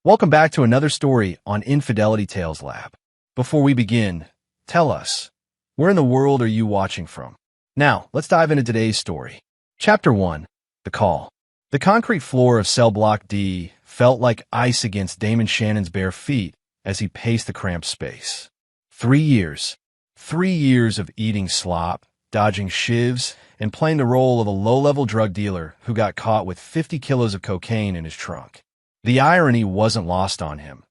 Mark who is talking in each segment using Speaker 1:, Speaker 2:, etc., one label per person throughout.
Speaker 1: Welcome back to another story on Infidelity Tales Lab. Before we begin, tell us, where in the world are you watching from? Now, let's dive into today's story. Chapter 1. The Call. The concrete floor of Cell Block D felt like ice against Damon Shannon's bare feet as he paced the cramped space. 3 years. 3 years of eating slop, dodging shivs, and playing the role of a low-level drug dealer who got caught with 50 kilos of cocaine in his trunk. The irony wasn't lost on him.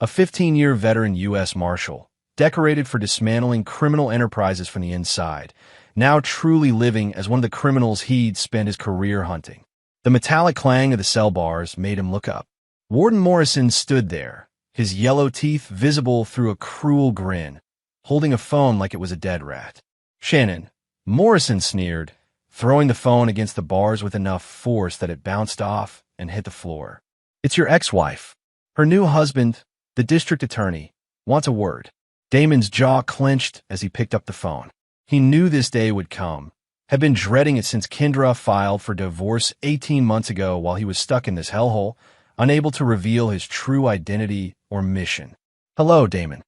Speaker 1: A 15-year veteran U.S. Marshal, decorated for dismantling criminal enterprises from the inside, now truly living as one of the criminals he'd spent his career hunting. The metallic clang of the cell bars made him look up. Warden Morrison stood there, his yellow teeth visible through a cruel grin, holding a phone like it was a dead rat. "Shannon," Morrison sneered, throwing the phone against the bars with enough force that it bounced off and hit the floor. "It's your ex-wife. Her new husband, the district attorney, wants a word." Damon's jaw clenched as he picked up the phone. He knew this day would come, had been dreading it since Kendra filed for divorce 18 months ago while he was stuck in this hellhole, unable to reveal his true identity or mission. "Hello, Damon."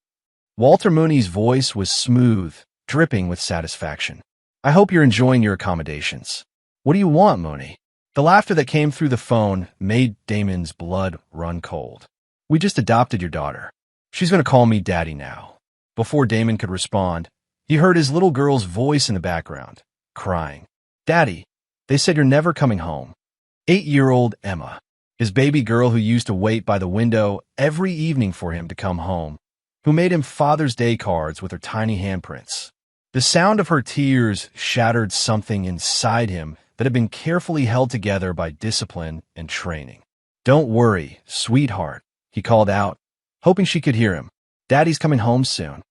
Speaker 1: Walter Mooney's voice was smooth, dripping with satisfaction. "I hope you're enjoying your accommodations. What do you want, Mooney?" The laughter that came through the phone made Damon's blood run cold. "We just adopted your daughter. She's going to call me Daddy now." Before Damon could respond, he heard his little girl's voice in the background, crying. "Daddy, they said you're never coming home." 8-year-old Emma, his baby girl who used to wait by the window every evening for him to come home, who made him Father's Day cards with her tiny handprints. The sound of her tears shattered something inside him that had been carefully held together by discipline and training. "Don't worry, sweetheart," he called out, hoping she could hear him. "Daddy's coming home soon."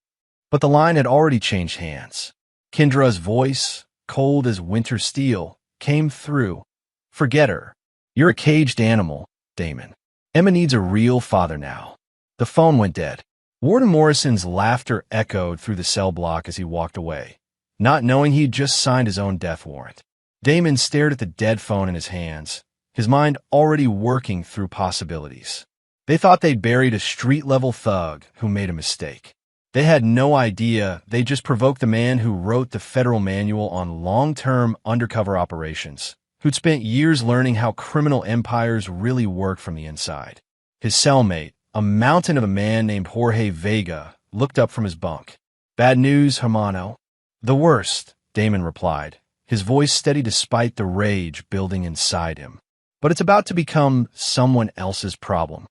Speaker 1: But the line had already changed hands. Kendra's voice, cold as winter steel, came through. "Forget her. You're a caged animal, Damon. Emma needs a real father now." The phone went dead. Warden Morrison's laughter echoed through the cell block as he walked away, not knowing he'd just signed his own death warrant. Damon stared at the dead phone in his hands, his mind already working through possibilities. They thought they'd buried a street-level thug who made a mistake. They had no idea they'd just provoked the man who wrote the federal manual on long-term undercover operations, who'd spent years learning how criminal empires really work from the inside. His cellmate, a mountain of a man named Jorge Vega, looked up from his bunk. "Bad news, hermano." "The worst," Damon replied, his voice steady despite the rage building inside him. "But it's about to become someone else's problem."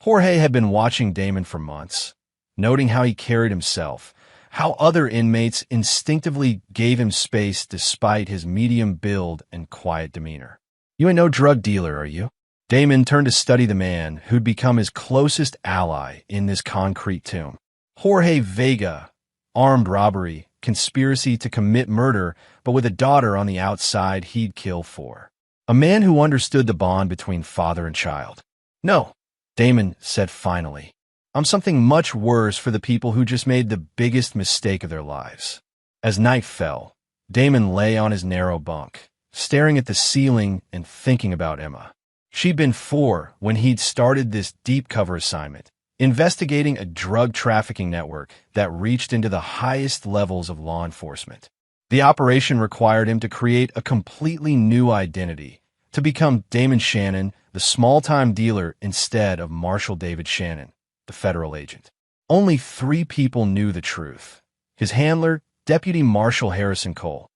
Speaker 1: Jorge had been watching Damon for months, noting how he carried himself, how other inmates instinctively gave him space despite his medium build and quiet demeanor. "You ain't no drug dealer, are you?" Damon turned to study the man who'd become his closest ally in this concrete tomb. Jorge Vega, armed robbery, conspiracy to commit murder, but with a daughter on the outside he'd kill for. A man who understood the bond between father and child. "No," Damon said finally. "I'm something much worse for the people who just made the biggest mistake of their lives." As night fell, Damon lay on his narrow bunk, staring at the ceiling and thinking about Emma. She'd been 4 when he'd started this deep cover assignment, investigating a drug trafficking network that reached into the highest levels of law enforcement. The operation required him to create a completely new identity, to become Damon Shannon, the small-time dealer, instead of Marshal David Shannon, the federal agent. Only 3 people knew the truth. His handler, Deputy Marshal Harrison Cole,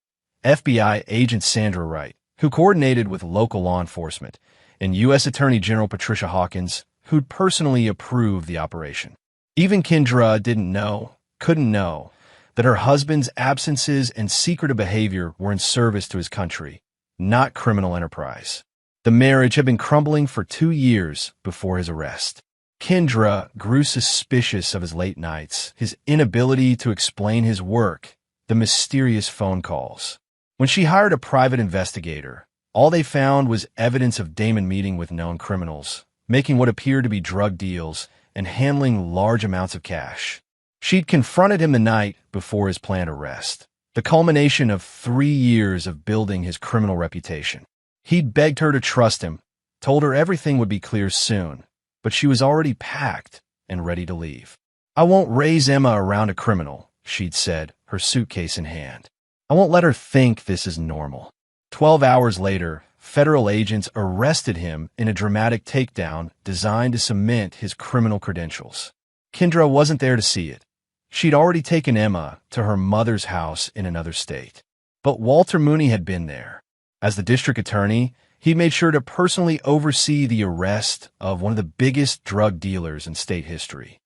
Speaker 1: FBI agent Sandra Wright, who coordinated with local law enforcement, and U.S. Attorney General Patricia Hawkins, who'd personally approved the operation. Even Kendra didn't know, couldn't know, that her husband's absences and secretive behavior were in service to his country, not criminal enterprise. The marriage had been crumbling for 2 years before his arrest. Kendra grew suspicious of his late nights, his inability to explain his work, the mysterious phone calls. When she hired a private investigator, all they found was evidence of Damon meeting with known criminals, making what appeared to be drug deals, and handling large amounts of cash. She'd confronted him the night before his planned arrest, the culmination of 3 years of building his criminal reputation. He'd begged her to trust him, told her everything would be clear soon, but she was already packed and ready to leave. "I won't raise Emma around a criminal," she'd said, her suitcase in hand. "I won't let her think this is normal." 12 hours later, federal agents arrested him in a dramatic takedown designed to cement his criminal credentials. Kendra wasn't there to see it. She'd already taken Emma to her mother's house in another state. But Walter Mooney had been there. As the district attorney, he made sure to personally oversee the arrest of one of the biggest drug dealers in state history.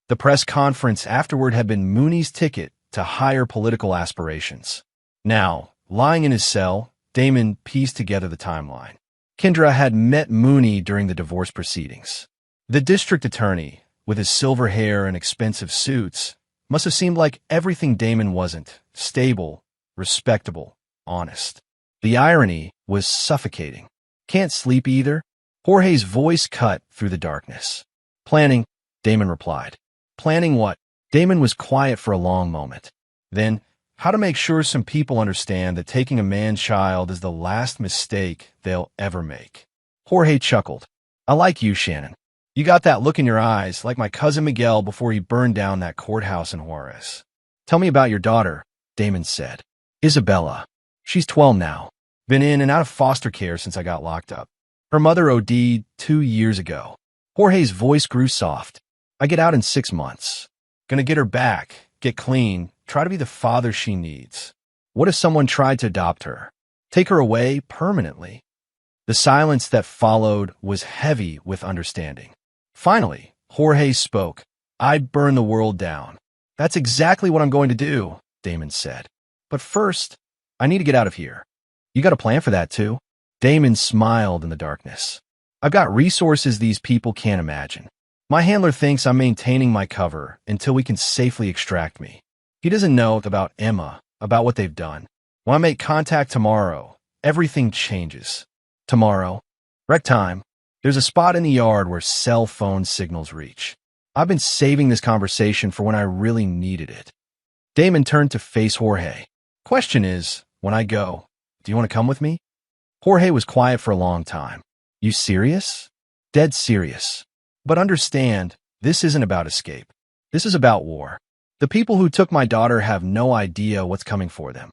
Speaker 1: The press conference afterward had been Mooney's ticket to higher political aspirations. Now, lying in his cell, Damon pieced together the timeline. Kendra had met Mooney during the divorce proceedings. The district attorney, with his silver hair and expensive suits, must have seemed like everything Damon wasn't: stable, respectable, honest. The irony was suffocating. "Can't sleep either?" Jorge's voice cut through the darkness. "Planning," Damon replied. "Planning what?" Damon was quiet for a long moment. Then, "How to make sure some people understand that taking a man's child is the last mistake they'll ever make." Jorge chuckled. "I like you, Shannon. You got that look in your eyes, like my cousin Miguel before he burned down that courthouse in Juarez." "Tell me about your daughter," Damon said. "Isabella. She's 12 now. Been in and out of foster care since I got locked up. Her mother OD'd 2 years ago." Jorge's voice grew soft. "I get out in 6 months. Gonna get her back, get clean, try to be the father she needs. What if someone tried to adopt her? Take her away permanently?" The silence that followed was heavy with understanding. Finally, Jorge spoke. "I'd burn the world down." "That's exactly what I'm going to do," Damon said. "But first, I need to get out of here." "You got a plan for that, too?" Damon smiled in the darkness. "I've got resources these people can't imagine. My handler thinks I'm maintaining my cover until we can safely extract me. He doesn't know about Emma, about what they've done. When I make contact tomorrow, everything changes." "Tomorrow?" "Rec time. There's a spot in the yard where cell phone signals reach. I've been saving this conversation for when I really needed it." Damon turned to face Jorge. "Question is, when I go, do you want to come with me?" Jorge was quiet for a long time. "You serious?" "Dead serious. But understand, this isn't about escape. This is about war. The people who took my daughter have no idea what's coming for them.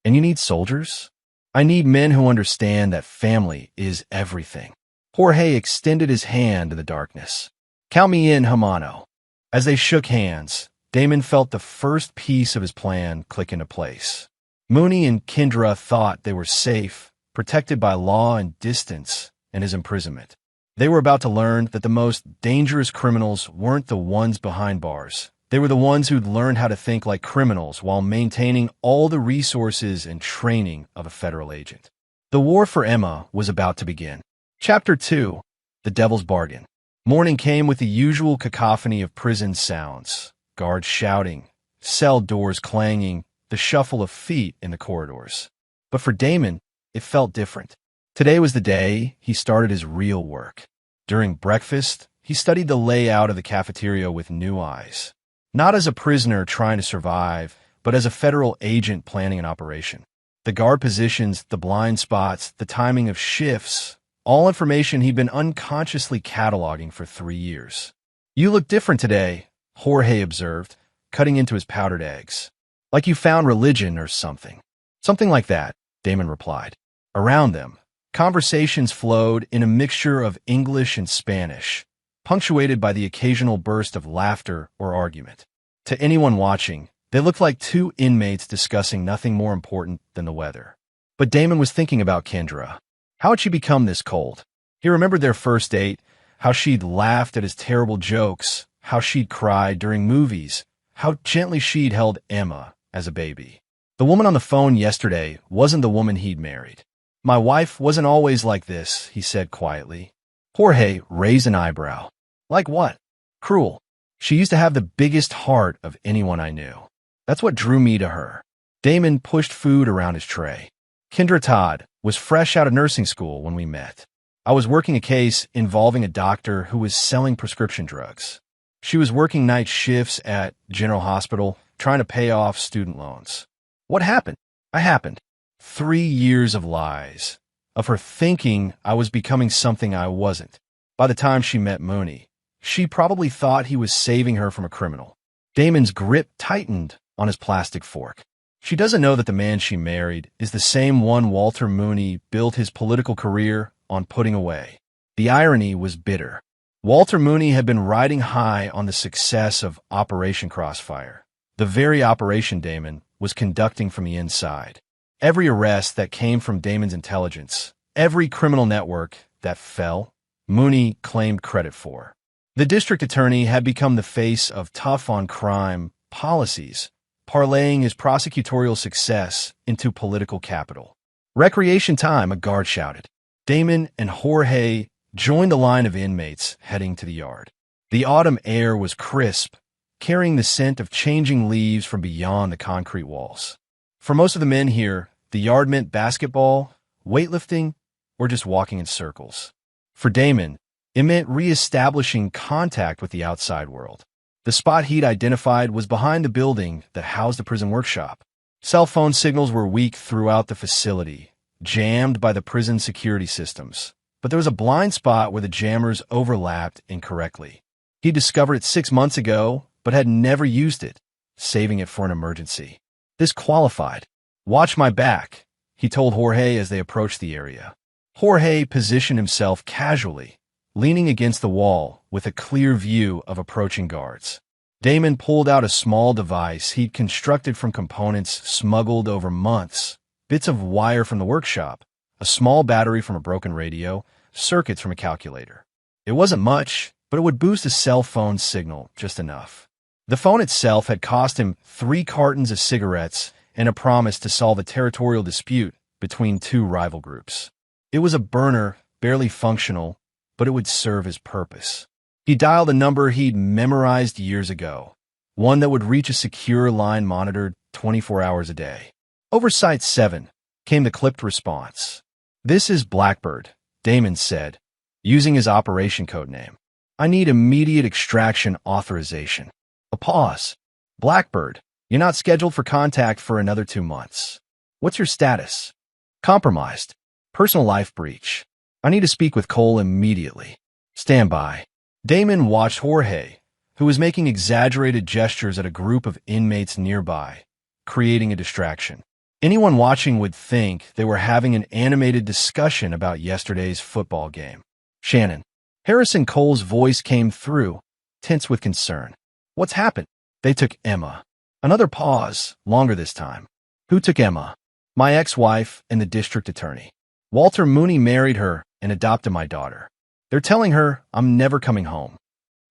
Speaker 1: And you need soldiers? I need men who understand that family is everything." Jorge extended his hand in the darkness. "Count me in, Hermano." As they shook hands, Damon felt the first piece of his plan click into place. Mooney and Kendra thought they were safe, protected by law and distance, and his imprisonment. They were about to learn that the most dangerous criminals weren't the ones behind bars. They were the ones who'd learned how to think like criminals while maintaining all the resources and training of a federal agent. The war for Emma was about to begin. Chapter 2: The Devil's Bargain. Morning came with the usual cacophony of prison sounds: guards shouting, cell doors clanging, the shuffle of feet in the corridors. But for Damon, it felt different. Today was the day he started his real work. During breakfast, he studied the layout of the cafeteria with new eyes. Not as a prisoner trying to survive, but as a federal agent planning an operation. The guard positions, the blind spots, the timing of shifts, all information he'd been unconsciously cataloging for 3 years. "You look different today," Jorge observed, cutting into his powdered eggs. "Like you found religion or something." "Something like that," Damon replied. Around them, conversations flowed in a mixture of English and Spanish, punctuated by the occasional burst of laughter or argument. To anyone watching, they looked like two inmates discussing nothing more important than the weather. But Damon was thinking about Kendra. How had she become this cold? He remembered their first date, how she'd laughed at his terrible jokes, how she'd cried during movies, how gently she'd held Emma as a baby. The woman on the phone yesterday wasn't the woman he'd married. "My wife wasn't always like this," he said quietly. Jorge raised an eyebrow. "Like what?" "Cruel. She used to have the biggest heart of anyone I knew. That's what drew me to her." Damon pushed food around his tray. "Kendra Todd was fresh out of nursing school when we met. I was working a case involving a doctor who was selling prescription drugs. She was working night shifts at General Hospital, trying to pay off student loans. What happened? I happened. 3 years of lies, of her thinking I was becoming something I wasn't. By the time she met Mooney, she probably thought he was saving her from a criminal. Damon's grip tightened on his plastic fork. She doesn't know that the man she married is the same one Walter Mooney built his political career on putting away. The irony was bitter. Walter Mooney had been riding high on the success of Operation Crossfire, the very operation Damon was conducting from the inside. Every arrest that came from Damon's intelligence, every criminal network that fell, Mooney claimed credit for. The district attorney had become the face of tough-on-crime policies, parlaying his prosecutorial success into political capital. "Recreation time," a guard shouted. Damon and Jorge joined the line of inmates heading to the yard. The autumn air was crisp, carrying the scent of changing leaves from beyond the concrete walls. For most of the men here, the yard meant basketball, weightlifting, or just walking in circles. For Damon, it meant re-establishing contact with the outside world. The spot he'd identified was behind the building that housed the prison workshop. Cell phone signals were weak throughout the facility, jammed by the prison security systems. But there was a blind spot where the jammers overlapped incorrectly. He discovered it 6 months ago, but had never used it, saving it for an emergency. This qualified. "Watch my back," he told Jorge as they approached the area. Jorge positioned himself casually, leaning against the wall with a clear view of approaching guards. Damon pulled out a small device he'd constructed from components smuggled over months, bits of wire from the workshop, a small battery from a broken radio, circuits from a calculator. It wasn't much, but it would boost a cell phone signal just enough. The phone itself had cost him 3 cartons of cigarettes and a promise to solve a territorial dispute between 2 rival groups. It was a burner, barely functional, but it would serve his purpose. He dialed a number he'd memorized years ago, one that would reach a secure line monitored 24 hours a day. Over Site 7 came the clipped response. "This is Blackbird," Damon said, using his operation code name. "I need immediate extraction authorization." A pause. "Blackbird, you're not scheduled for contact for another 2 months. What's your status?" "Compromised. Personal life breach. I need to speak with Cole immediately. Stand by." Damon watched Jorge, who was making exaggerated gestures at a group of inmates nearby, creating a distraction. Anyone watching would think they were having an animated discussion about yesterday's football game. "Shannon." Harrison Cole's voice came through, tense with concern. "What's happened?" "They took Emma." Another pause, longer this time. "Who took Emma?" "My ex-wife and the district attorney. Walter Mooney married her and adopted my daughter. They're telling her I'm never coming home."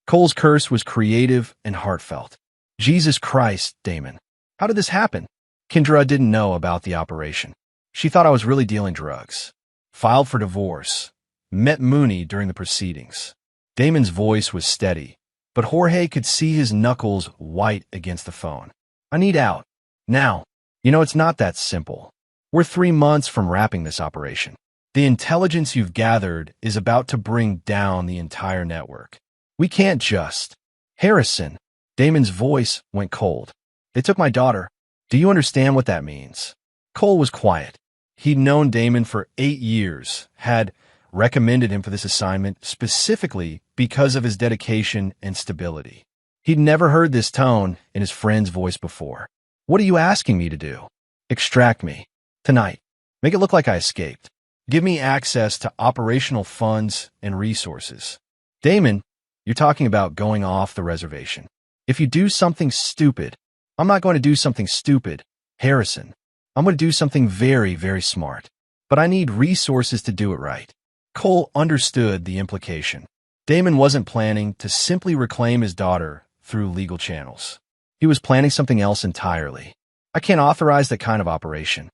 Speaker 1: Cole's curse was creative and heartfelt. "Jesus Christ, Damon. How did this happen?" Kendra didn't know about the operation. She thought I was really dealing drugs. Filed for divorce. Met Mooney during the proceedings. Damon's voice was steady, but Jorge could see his knuckles white against the phone. "I need out. Now. You know, it's not that simple. We're 3 months from wrapping this operation. The intelligence you've gathered is about to bring down the entire network. We can't just—" "Harrison." Damon's voice went cold. "They took my daughter. Do you understand what that means?" Cole was quiet. He'd known Damon for 8 years, had recommended him for this assignment specifically because of his dedication and stability. He'd never heard this tone in his friend's voice before. "What are you asking me to do?" "Extract me. Tonight. Make it look like I escaped. Give me access to operational funds and resources." "Damon, you're talking about going off the reservation. If you do something stupid—" "I'm not going to do something stupid, Harrison. I'm going to do something very, very smart. But I need resources to do it right." Cole understood the implication. Damon wasn't planning to simply reclaim his daughter through legal channels. He was planning something else entirely. "I can't authorize that kind of operation."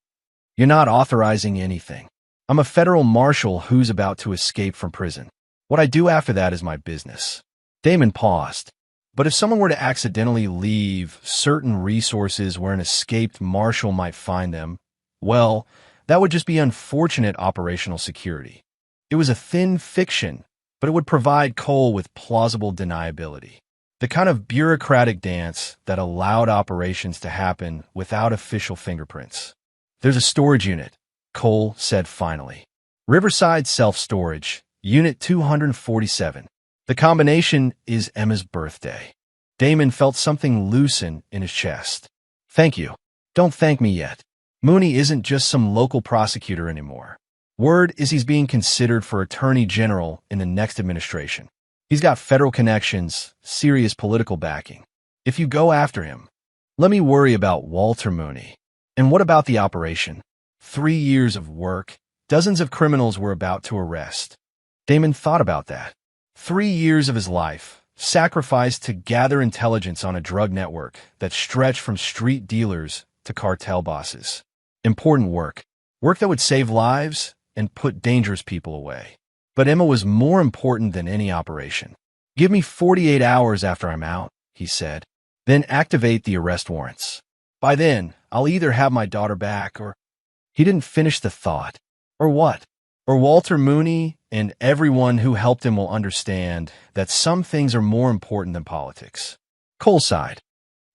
Speaker 1: "You're not authorizing anything. I'm a federal marshal who's about to escape from prison. What I do after that is my business." Damon paused. But if someone were to accidentally leave certain resources where an escaped marshal might find them, well, that would just be unfortunate operational security. It was a thin fiction, but it would provide Cole with plausible deniability. The kind of bureaucratic dance that allowed operations to happen without official fingerprints. "There's a storage unit," Cole said finally. "Riverside Self-Storage, Unit 247. The combination is Emma's birthday. Damon felt something loosen in his chest. Thank you. Don't thank me yet. Mooney isn't just some local prosecutor anymore. Word is he's being considered for Attorney General in the next administration. He's got federal connections, serious political backing. If you go after him, let me worry about Walter Mooney. And what about the operation? 3 years of work, dozens of criminals were about to arrest. Damon thought about that. 3 years of his life, sacrificed to gather intelligence on a drug network that stretched from street dealers to cartel bosses. Important work. Work that would save lives and put dangerous people away. But Emma was more important than any operation. Give me 48 hours after I'm out, he said. Then activate the arrest warrants. By then, I'll either have my daughter back or... He didn't finish the thought. Or what? Or Walter Mooney and everyone who helped him will understand that some things are more important than politics. Cole sighed.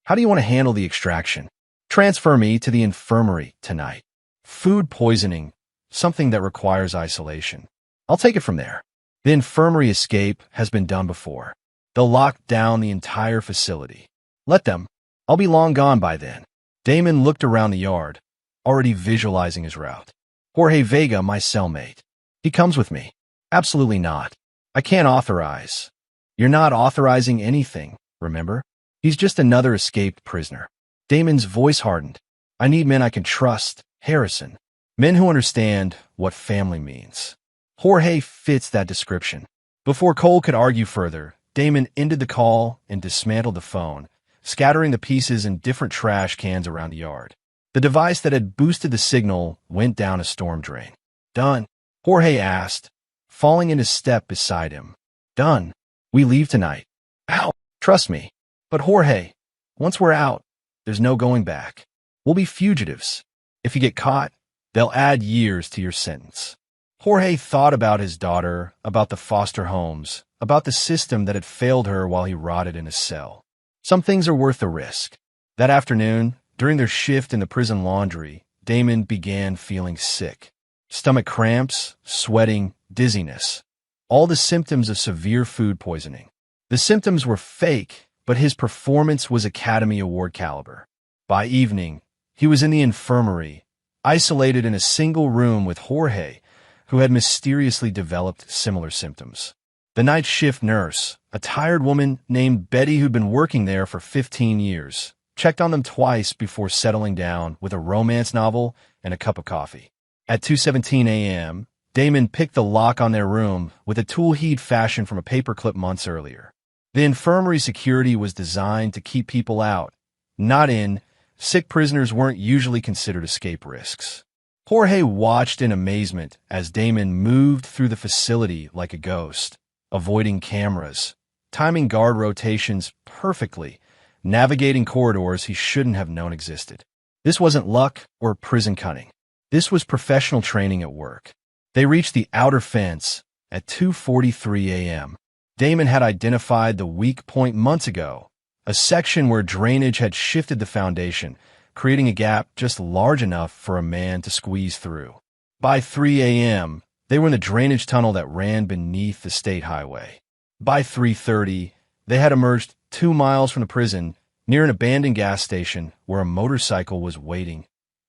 Speaker 1: How do you want to handle the extraction? Transfer me to the infirmary tonight. Food poisoning, something that requires isolation. I'll take it from there. The infirmary escape has been done before. They'll lock down the entire facility. Let them. I'll be long gone by then. Damon looked around the yard, already visualizing his route. Jorge Vega, my cellmate. He comes with me. Absolutely not. I can't authorize. You're not authorizing anything, remember? He's just another escaped prisoner. Damon's voice hardened. I need men I can trust, Harrison. Men who understand what family means. Jorge fits that description. Before Cole could argue further, Damon ended the call and dismantled the phone, scattering the pieces in different trash cans around the yard. The device that had boosted the signal went down a storm drain. Done? Jorge asked, falling in his step beside him. Done. We leave tonight. Ow! Trust me. But Jorge, once we're out, there's no going back. We'll be fugitives. If you get caught, they'll add years to your sentence. Jorge thought about his daughter, about the foster homes, about the system that had failed her while he rotted in a cell. Some things are worth the risk. That afternoon, during their shift in the prison laundry, Damon began feeling sick. Stomach cramps, sweating, dizziness. All the symptoms of severe food poisoning. The symptoms were fake, but his performance was Academy Award caliber. By evening, he was in the infirmary, isolated in a single room with Jorge, who had mysteriously developed similar symptoms. The night shift nurse, a tired woman named Betty who'd been working there for 15 years, checked on them twice before settling down with a romance novel and a cup of coffee. At 2:17 a.m., Damon picked the lock on their room with a tool he'd fashioned from a paperclip months earlier. The infirmary security was designed to keep people out, not in. Sick prisoners weren't usually considered escape risks. Jorge watched in amazement as Damon moved through the facility like a ghost, avoiding cameras, timing guard rotations perfectly, navigating corridors he shouldn't have known existed. This wasn't luck or prison cunning. This was professional training at work. They reached the outer fence at 2:43 a.m. Damon had identified the weak point months ago, a section where drainage had shifted the foundation, creating a gap just large enough for a man to squeeze through. By 3 a.m., they were in the drainage tunnel that ran beneath the state highway. By 3:30, they had emerged 2 miles from the prison, near an abandoned gas station where a motorcycle was waiting.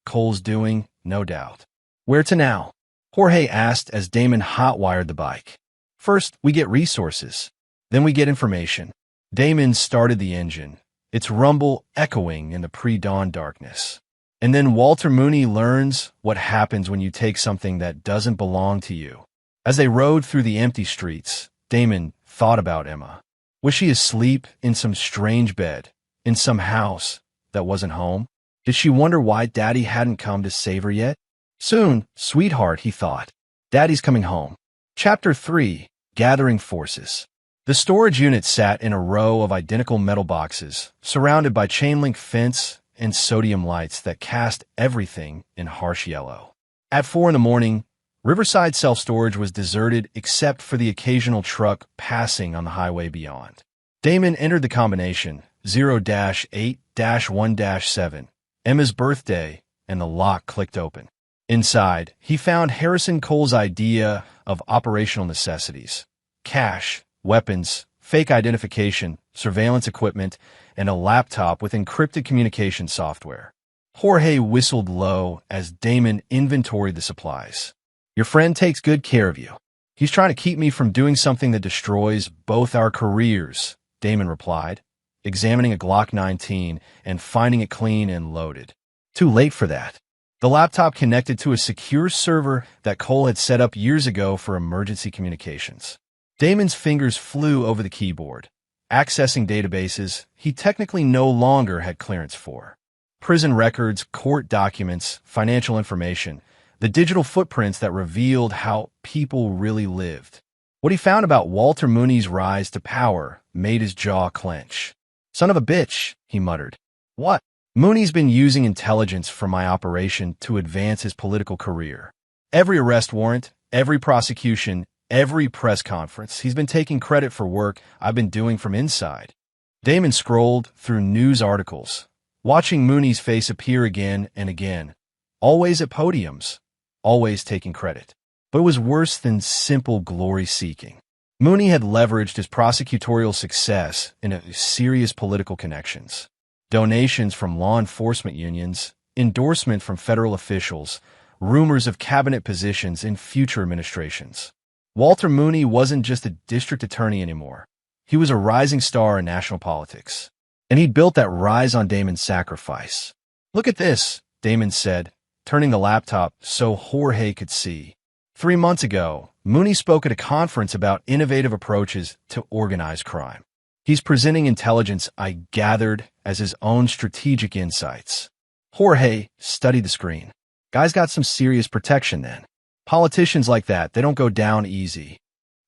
Speaker 1: Cole's doing, no doubt. Where to now? Jorge asked as Damon hotwired the bike. First, we get resources. Then we get information. Damon started the engine, its rumble echoing in the pre-dawn darkness. And then Walter Mooney learns what happens when you take something that doesn't belong to you. As they rode through the empty streets, Damon thought about Emma. Was she asleep in some strange bed, in some house that wasn't home? Did she wonder why Daddy hadn't come to save her yet? Soon, sweetheart, he thought. Daddy's coming home. Chapter 3, Gathering Forces. The storage unit sat in a row of identical metal boxes, surrounded by chain-link fence and sodium lights that cast everything in harsh yellow. At 4 in the morning, Riverside Self-Storage was deserted except for the occasional truck passing on the highway beyond. Damon entered the combination 0-8-1-7, Emma's birthday, and the lock clicked open. Inside, he found Harrison Cole's idea of operational necessities: cash, weapons, fake identification, surveillance equipment, and a laptop with encrypted communication software. Jorge whistled low as Damon inventoried the supplies. "Your friend takes good care of you. He's trying to keep me from doing something that destroys both our careers," Damon replied, examining a Glock 19 and finding it clean and loaded. Too late for that. The laptop connected to a secure server that Cole had set up years ago for emergency communications. Damon's fingers flew over the keyboard, accessing databases he technically no longer had clearance for. Prison records, court documents, financial information, the digital footprints that revealed how people really lived. What he found about Walter Mooney's rise to power made his jaw clench. "Son of a bitch," he muttered. "What?" "Mooney's been using intelligence from my operation to advance his political career. Every arrest warrant, every prosecution, every press conference, he's been taking credit for work I've been doing from inside." Damon scrolled through news articles, watching Mooney's face appear again and again, always at podiums, always taking credit. But it was worse than simple glory-seeking. Mooney had leveraged his prosecutorial success into serious political connections. Donations from law enforcement unions, endorsement from federal officials, rumors of cabinet positions in future administrations. Walter Mooney wasn't just a district attorney anymore. He was a rising star in national politics. And he'd built that rise on Damon's sacrifice. "Look at this," Damon said, turning the laptop so Jorge could see. 3 months ago, Mooney spoke at a conference about innovative approaches to organized crime. He's presenting intelligence I gathered as his own strategic insights. Jorge studied the screen. Guy's got some serious protection then. Politicians like that, they don't go down easy.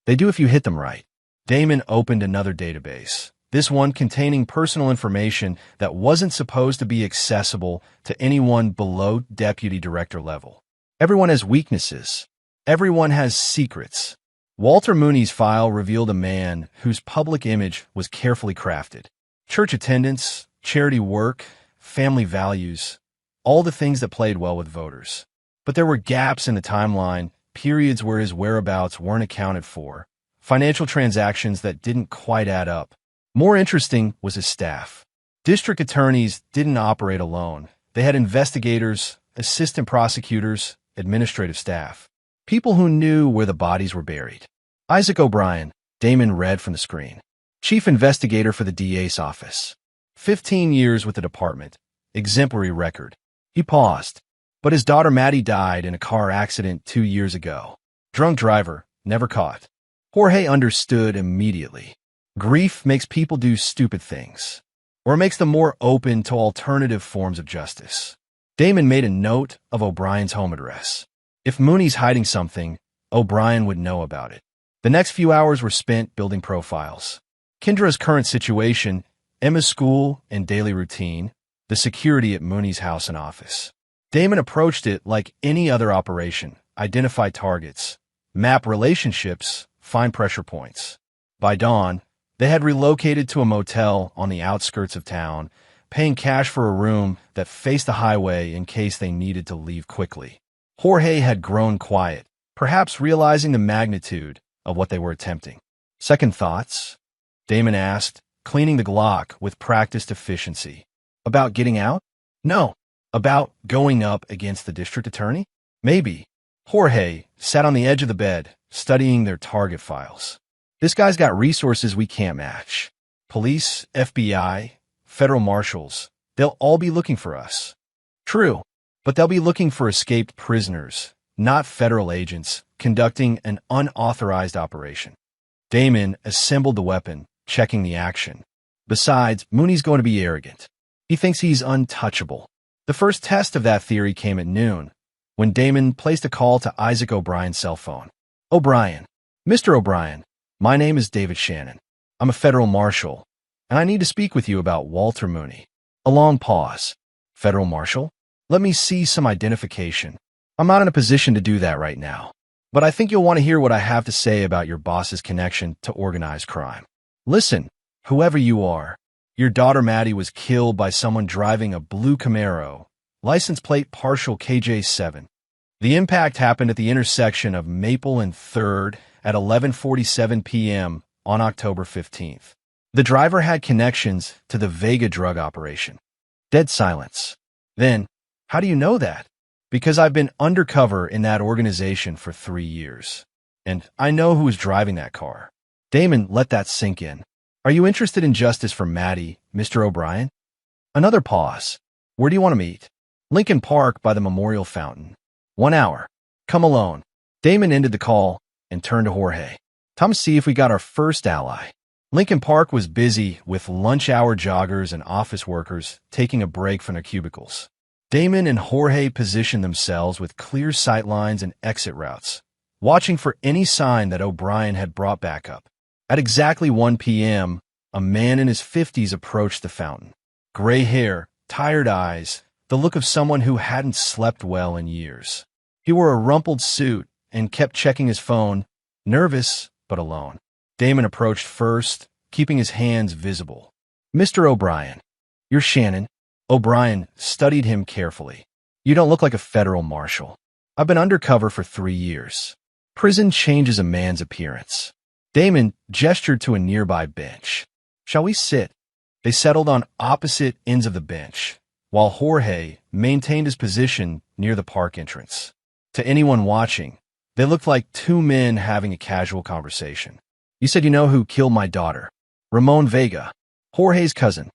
Speaker 1: They do if you hit them right. Damon opened another database, this one containing personal information that wasn't supposed to be accessible to anyone below deputy director level. Everyone has weaknesses. Everyone has secrets. Walter Mooney's file revealed a man whose public image was carefully crafted. Church attendance, charity work, family values, all the things that played well with voters. But there were gaps in the timeline, periods where his whereabouts weren't accounted for, financial transactions that didn't quite add up. More interesting was his staff. District attorneys didn't operate alone. They had investigators, assistant prosecutors, administrative staff. People who knew where the bodies were buried. Isaac O'Brien, Damon read from the screen. Chief investigator for the DA's office. 15 years with the department. Exemplary record. He paused. But his daughter Maddie died in a car accident 2 years ago. Drunk driver, never caught. Jorge understood immediately. Grief makes people do stupid things, or makes them more open to alternative forms of justice. Damon made a note of O'Brien's home address. If Mooney's hiding something, O'Brien would know about it. The next few hours were spent building profiles. Kendra's current situation, Emma's school and daily routine, the security at Mooney's house and office. Damon approached it like any other operation: identify targets, map relationships, find pressure points. By dawn, they had relocated to a motel on the outskirts of town, paying cash for a room that faced the highway in case they needed to leave quickly. Jorge had grown quiet, perhaps realizing the magnitude of what they were attempting. "Second thoughts?" Damon asked, cleaning the Glock with practiced efficiency. "About getting out?" "No." "About going up against the district attorney?" "Maybe." Jorge sat on the edge of the bed, studying their target files. "This guy's got resources we can't match. Police, FBI, federal marshals, they'll all be looking for us." "True. But they'll be looking for escaped prisoners, not federal agents conducting an unauthorized operation." Damon assembled the weapon, checking the action. Besides, Mooney's going to be arrogant. He thinks he's untouchable. The first test of that theory came at noon, when Damon placed a call to Isaac O'Brien's cell phone. "O'Brien. Mr. O'Brien, my name is David Shannon. I'm a federal marshal, and I need to speak with you about Walter Mooney." A long pause. "Federal marshal? Let me see some identification. I'm not in a position to do that right now, but I think you'll want to hear what I have to say about your boss's connection to organized crime. Listen, whoever you are, your daughter Maddie was killed by someone driving a blue Camaro, license plate partial KJ7. The impact happened at the intersection of Maple and 3rd at 11:47 p.m. on October 15th. The driver had connections to the Vega drug operation. Dead silence. Then, how do you know that? Because I've been undercover in that organization for 3 years. And I know who was driving that car. Damon, let that sink in. Are you interested in justice for Maddie, Mr. O'Brien? Another pause. Where do you want to meet? Lincoln Park by the Memorial Fountain. 1 hour. Come alone. Damon ended the call and turned to Jorge. Time to see if we got our first ally. Lincoln Park was busy with lunch hour joggers and office workers taking a break from their cubicles. Damon and Jorge positioned themselves with clear sight lines and exit routes, watching for any sign that O'Brien had brought back up. At exactly 1 p.m., a man in his 50s approached the fountain. Gray hair, tired eyes, the look of someone who hadn't slept well in years. He wore a rumpled suit and kept checking his phone, nervous but alone. Damon approached first, keeping his hands visible. Mr. O'Brien, you're Shannon. O'Brien studied him carefully. You don't look like a federal marshal. I've been undercover for 3 years. Prison changes a man's appearance. Damon gestured to a nearby bench. Shall we sit? They settled on opposite ends of the bench, while Jorge maintained his position near the park entrance. To anyone watching, they looked like two men having a casual conversation. You said you know who killed my daughter. Ramon Vega, Jorge's cousin.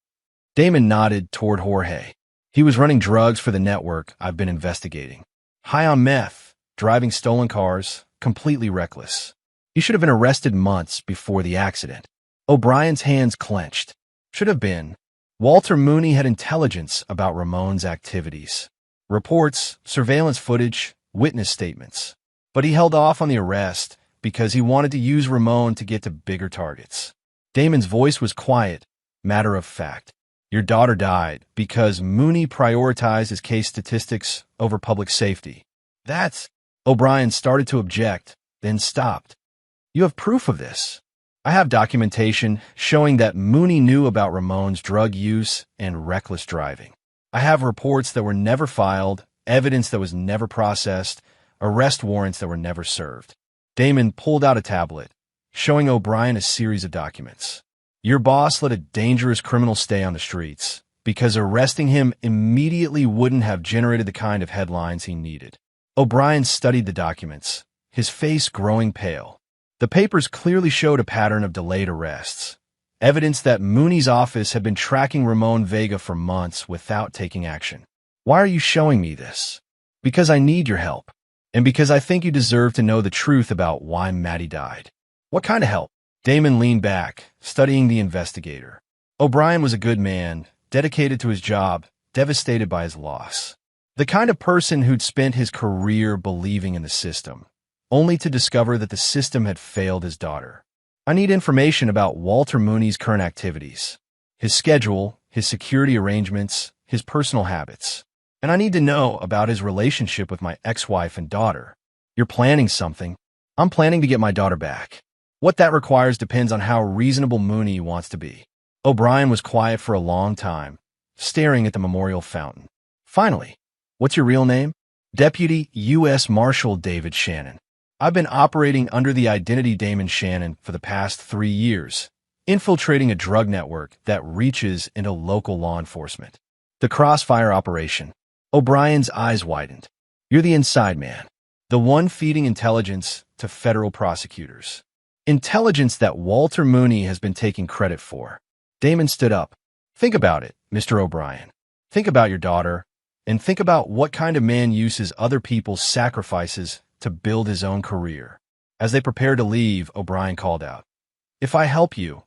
Speaker 1: Damon nodded toward Jorge. He was running drugs for the network I've been investigating. High on meth, driving stolen cars, completely reckless. He should have been arrested months before the accident. O'Brien's hands clenched. Should have been. Walter Mooney had intelligence about Ramon's activities. Reports, surveillance footage, witness statements. But he held off on the arrest because he wanted to use Ramon to get to bigger targets. Damon's voice was quiet, matter of fact. Your daughter died because Mooney prioritized his case statistics over public safety. That's... O'Brien started to object, then stopped. You have proof of this. I have documentation showing that Mooney knew about Ramon's drug use and reckless driving. I have reports that were never filed, evidence that was never processed, arrest warrants that were never served. Damon pulled out a tablet, showing O'Brien a series of documents. Your boss let a dangerous criminal stay on the streets because arresting him immediately wouldn't have generated the kind of headlines he needed. O'Brien studied the documents, his face growing pale. The papers clearly showed a pattern of delayed arrests, evidence that Mooney's office had been tracking Ramon Vega for months without taking action. Why are you showing me this? Because I need your help, and because I think you deserve to know the truth about why Maddie died. What kind of help? Damon leaned back, studying the investigator. O'Brien was a good man, dedicated to his job, devastated by his loss. The kind of person who'd spent his career believing in the system, only to discover that the system had failed his daughter. I need information about Walter Mooney's current activities, his schedule, his security arrangements, his personal habits. And I need to know about his relationship with my ex-wife and daughter. You're planning something. I'm planning to get my daughter back. What that requires depends on how reasonable Mooney wants to be. O'Brien was quiet for a long time, staring at the memorial fountain. Finally, what's your real name? Deputy U.S. Marshal David Shannon. I've been operating under the identity Damon Shannon for the past 3 years, infiltrating a drug network that reaches into local law enforcement. The Crossfire operation. O'Brien's eyes widened. You're the inside man, the one feeding intelligence to federal prosecutors. Intelligence that Walter Mooney has been taking credit for. Damon stood up. Think about it, Mr. O'Brien. Think about your daughter, and think about what kind of man uses other people's sacrifices to build his own career. As they prepared to leave, O'Brien called out, If I help you,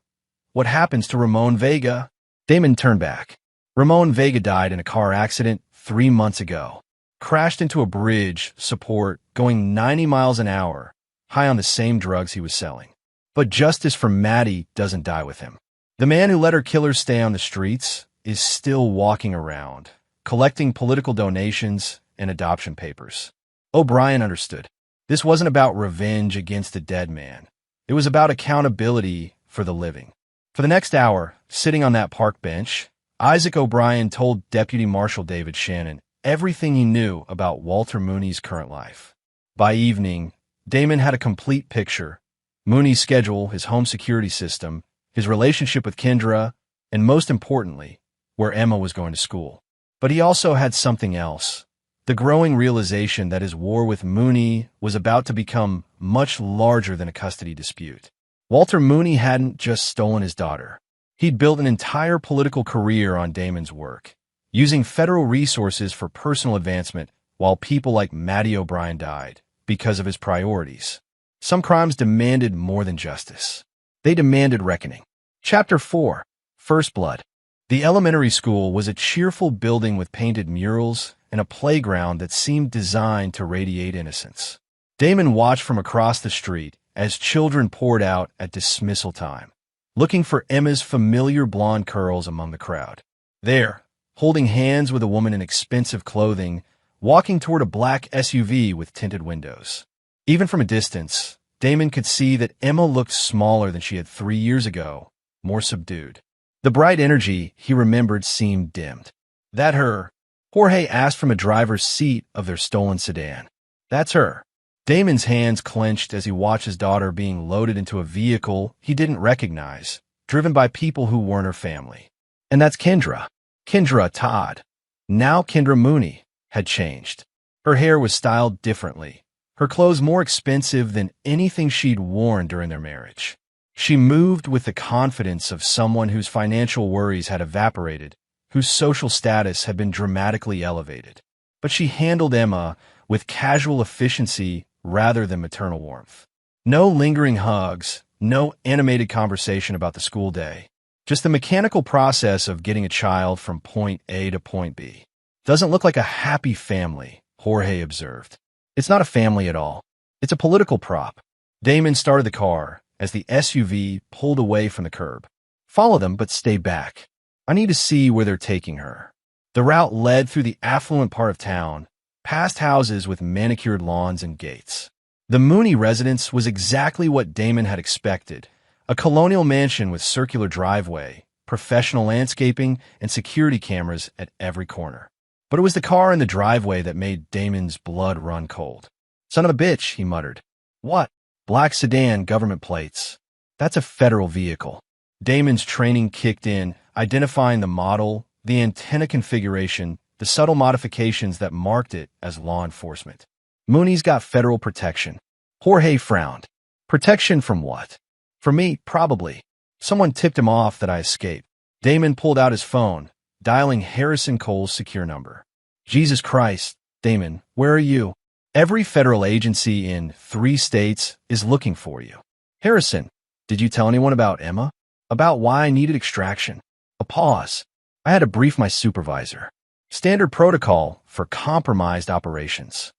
Speaker 1: what happens to Ramon Vega? Damon turned back. Ramon Vega died in a car accident 3 months ago. Crashed into a bridge support going 90 miles an hour, high on the same drugs he was selling. But justice for Maddie doesn't die with him. The man who let her killers stay on the streets is still walking around, collecting political donations and adoption papers. O'Brien understood. This wasn't about revenge against a dead man. It was about accountability for the living. For the next hour, sitting on that park bench, Isaac O'Brien told Deputy Marshal David Shannon everything he knew about Walter Mooney's current life. By evening, Damon had a complete picture: Mooney's schedule, his home security system, his relationship with Kendra, and most importantly, where Emma was going to school. But he also had something else: the growing realization that his war with Mooney was about to become much larger than a custody dispute. Walter Mooney hadn't just stolen his daughter. He'd built an entire political career on Damon's work, using federal resources for personal advancement while people like Matty O'Brien died because of his priorities. Some crimes demanded more than justice. They demanded reckoning. Chapter 4: First Blood. The elementary school was a cheerful building with painted murals and a playground that seemed designed to radiate innocence. Damon watched from across the street as children poured out at dismissal time, looking for Emma's familiar blonde curls among the crowd. There, holding hands with a woman in expensive clothing, walking toward a black SUV with tinted windows. Even from a distance, Damon could see that Emma looked smaller than she had 3 years ago, more subdued. The bright energy he remembered seemed dimmed. That her? Jorge asked from a driver's seat of their stolen sedan. That's her. Damon's hands clenched as he watched his daughter being loaded into a vehicle he didn't recognize, driven by people who weren't her family. And that's Kendra. Kendra Todd. Now Kendra Mooney had changed. Her hair was styled differently, her clothes more expensive than anything she'd worn during their marriage. She moved with the confidence of someone whose financial worries had evaporated, whose social status had been dramatically elevated. But she handled Emma with casual efficiency rather than maternal warmth. No lingering hugs, no animated conversation about the school day. Just the mechanical process of getting a child from point A to point B. Doesn't look like a happy family, Jorge observed. It's not a family at all. It's a political prop. Damon started the car as the SUV pulled away from the curb. Follow them, but stay back. I need to see where they're taking her. The route led through the affluent part of town, past houses with manicured lawns and gates. The Mooney residence was exactly what Damon had expected: a colonial mansion with circular driveway, professional landscaping, and security cameras at every corner. But it was the car in the driveway that made Damon's blood run cold. Son of a bitch, he muttered. What? Black sedan, government plates. That's a federal vehicle. Damon's training kicked in, identifying the model, the antenna configuration, the subtle modifications that marked it as law enforcement. Mooney's got federal protection. Jorge frowned. Protection from what? For me, probably. Someone tipped him off that I escaped. Damon pulled out his phone, dialing Harrison Cole's secure number. Jesus Christ, Damon, where are you? Every federal agency in 3 states is looking for you. Harrison, did you tell anyone about Emma? About why I needed extraction? A pause. I had to brief my supervisor. Standard protocol for compromised operations.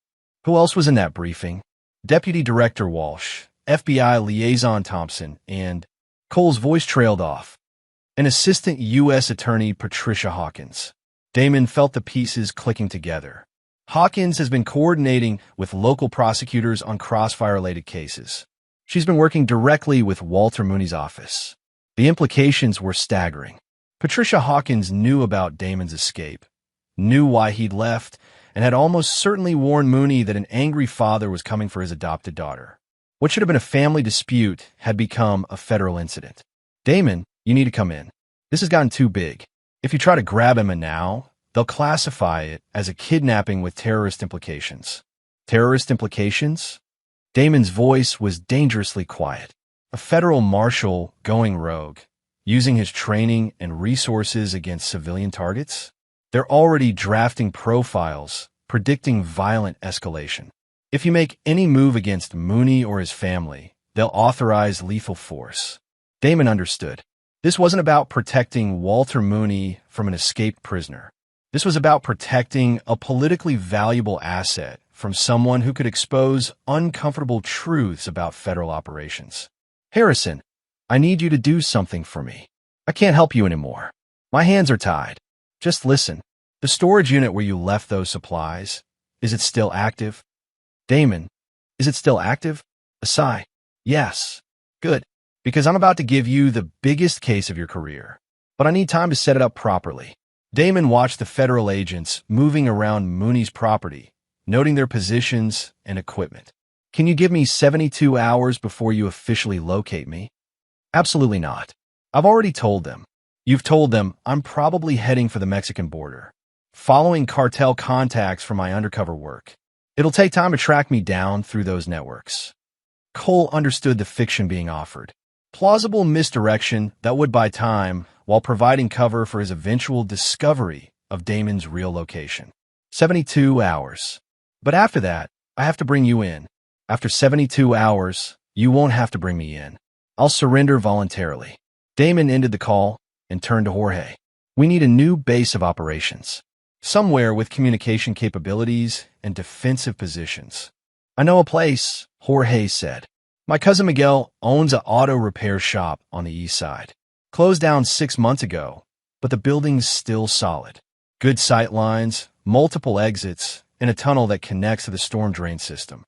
Speaker 1: Who else was in that briefing? Deputy Director Walsh, FBI Liaison Thompson, and Cole's voice trailed off. And Assistant U.S. Attorney Patricia Hawkins. Damon felt the pieces clicking together. Hawkins has been coordinating with local prosecutors on crossfire-related cases. She's been working directly with Walter Mooney's office. The implications were staggering. Patricia Hawkins knew about Damon's escape, knew why he'd left, and had almost certainly warned Mooney that an angry father was coming for his adopted daughter. What should have been a family dispute had become a federal incident. Damon, you need to come in. This has gotten too big. If you try to grab Emma now, they'll classify it as a kidnapping with terrorist implications. Terrorist implications? Damon's voice was dangerously quiet. A federal marshal going rogue, using his training and resources against civilian targets? They're already drafting profiles, predicting violent escalation. If you make any move against Mooney or his family, they'll authorize lethal force. Damon understood. This wasn't about protecting Walter Mooney from an escaped prisoner. This was about protecting a politically valuable asset from someone who could expose uncomfortable truths about federal operations. Harrison, I need you to do something for me. I can't help you anymore. My hands are tied. Just listen. The storage unit where you left those supplies, is it still active? Damon, is it still active? A sigh. Yes. Good. Because I'm about to give you the biggest case of your career. But I need time to set it up properly. Damon watched the federal agents moving around Mooney's property, noting their positions and equipment. Can you give me 72 hours before you officially locate me? Absolutely not. I've already told them. You've told them I'm probably heading for the Mexican border, following cartel contacts from my undercover work. It'll take time to track me down through those networks. Cole understood the fiction being offered. Plausible misdirection that would buy time while providing cover for his eventual discovery of Damon's real location. 72 hours. But after that, I have to bring you in. After 72 hours, you won't have to bring me in. I'll surrender voluntarily. Damon ended the call and turned to Jorge. We need a new base of operations. Somewhere with communication capabilities and defensive positions. I know a place, Jorge said. My cousin Miguel owns an auto repair shop on the east side. Closed down 6 months ago, but the building's still solid. Good sight lines, multiple exits, and a tunnel that connects to the storm drain system.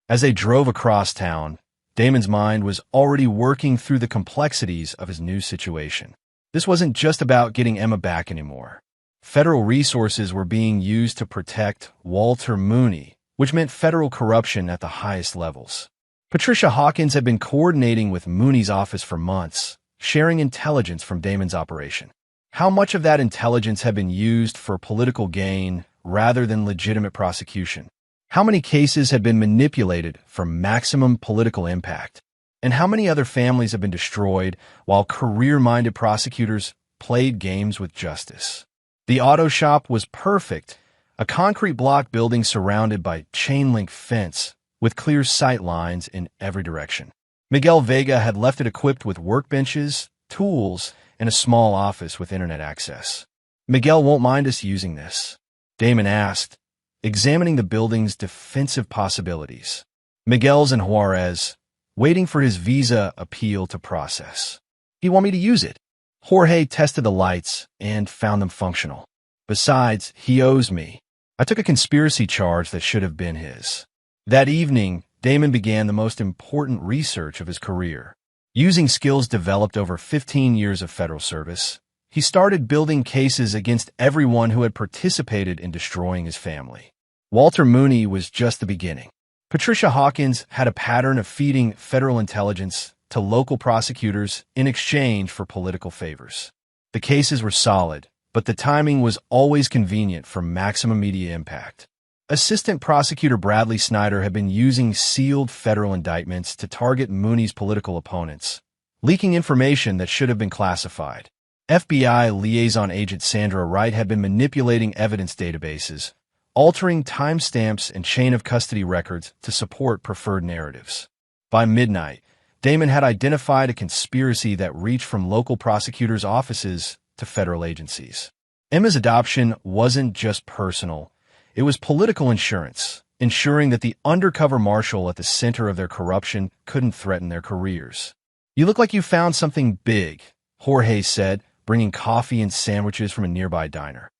Speaker 1: As they drove across town, Damon's mind was already working through the complexities of his new situation. This wasn't just about getting Emma back anymore. Federal resources were being used to protect Walter Mooney, which meant federal corruption at the highest levels. Patricia Hawkins had been coordinating with Mooney's office for months, sharing intelligence from Damon's operation. How much of that intelligence had been used for political gain rather than legitimate prosecution? How many cases had been manipulated for maximum political impact? And how many other families have been destroyed while career-minded prosecutors played games with justice? The auto shop was perfect, a concrete block building surrounded by chain-link fence with clear sight lines in every direction. Miguel Vega had left it equipped with workbenches, tools, and a small office with internet access. Miguel won't mind us using this, Damon asked, examining the building's defensive possibilities. Miguel's in Juarez, waiting for his visa appeal to process. Do you want me to use it? Jorge tested the lights and found them functional. Besides, he owes me. I took a conspiracy charge that should have been his. That evening, Damon began the most important research of his career. Using skills developed over 15 years of federal service, he started building cases against everyone who had participated in destroying his family. Walter Mooney was just the beginning. Patricia Hawkins had a pattern of feeding federal intelligence to local prosecutors in exchange for political favors. The cases were solid, but the timing was always convenient for maximum media impact. Assistant Prosecutor Bradley Snyder had been using sealed federal indictments to target Mooney's political opponents, leaking information that should have been classified. FBI liaison agent Sandra Wright had been manipulating evidence databases, altering timestamps and chain of custody records to support preferred narratives. By midnight, Damon had identified a conspiracy that reached from local prosecutors' offices to federal agencies. Emma's adoption wasn't just personal. It was political insurance, ensuring that the undercover marshal at the center of their corruption couldn't threaten their careers. You look like you found something big, Jorge said, bringing coffee and sandwiches from a nearby diner.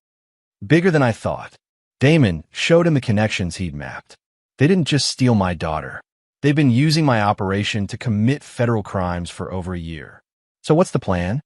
Speaker 1: Bigger than I thought. Damon showed him the connections he'd mapped. They didn't just steal my daughter. They've been using my operation to commit federal crimes for over a year. So what's the plan?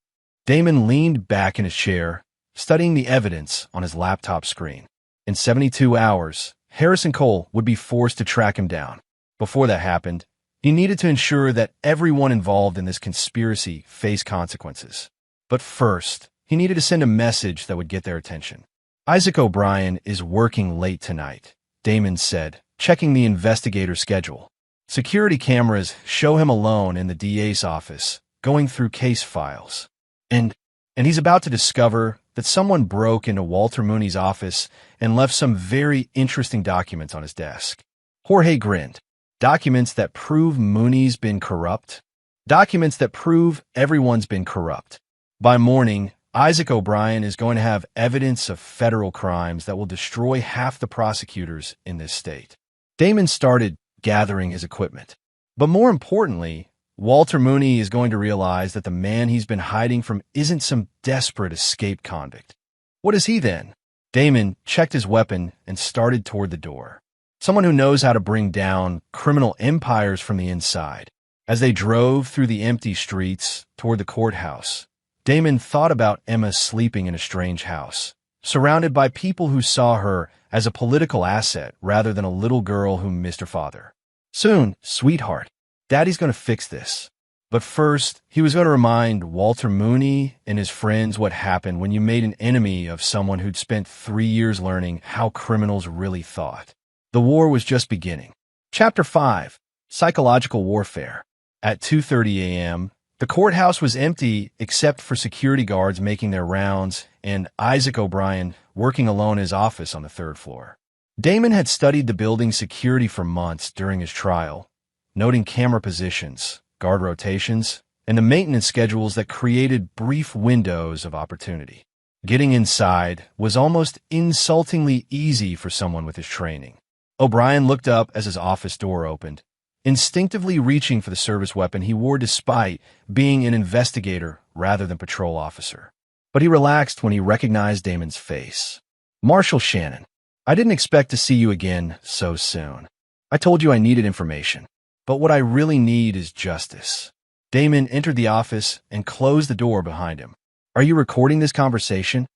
Speaker 1: Damon leaned back in his chair, studying the evidence on his laptop screen. In 72 hours, Harrison Cole would be forced to track him down. Before that happened, he needed to ensure that everyone involved in this conspiracy faced consequences. But first, he needed to send a message that would get their attention. Isaac O'Brien is working late tonight, Damon said, checking the investigator's schedule. Security cameras show him alone in the DA's office, going through case files. And he's about to discover that someone broke into Walter Mooney's office and left some very interesting documents on his desk. Jorge grinned. Documents that prove Mooney's been corrupt? Documents that prove everyone's been corrupt. By morning, Isaac O'Brien is going to have evidence of federal crimes that will destroy half the prosecutors in this state. Damon started gathering his equipment. But more importantly, Walter Mooney is going to realize that the man he's been hiding from isn't some desperate escape convict. What is he then? Damon checked his weapon and started toward the door. Someone who knows how to bring down criminal empires from the inside. As they drove through the empty streets toward the courthouse, Damon thought about Emma sleeping in a strange house, surrounded by people who saw her as a political asset rather than a little girl who missed her father. Soon, sweetheart, Daddy's going to fix this. But first, he was going to remind Walter Mooney and his friends what happened when you made an enemy of someone who'd spent 3 years learning how criminals really thought. The war was just beginning. Chapter 5. Psychological Warfare. At 2:30 a.m., the courthouse was empty except for security guards making their rounds and Isaac O'Brien working alone in his office on the 3rd floor. Damon had studied the building's security for months during his trial, noting camera positions, guard rotations, and the maintenance schedules that created brief windows of opportunity. Getting inside was almost insultingly easy for someone with his training. O'Brien looked up as his office door opened, instinctively reaching for the service weapon he wore despite being an investigator rather than patrol officer. But he relaxed when he recognized Damon's face. "Marshal Shannon, I didn't expect to see you again so soon. I told you I needed information, but what I really need is justice." Damon entered the office and closed the door behind him. "Are you recording this conversation?"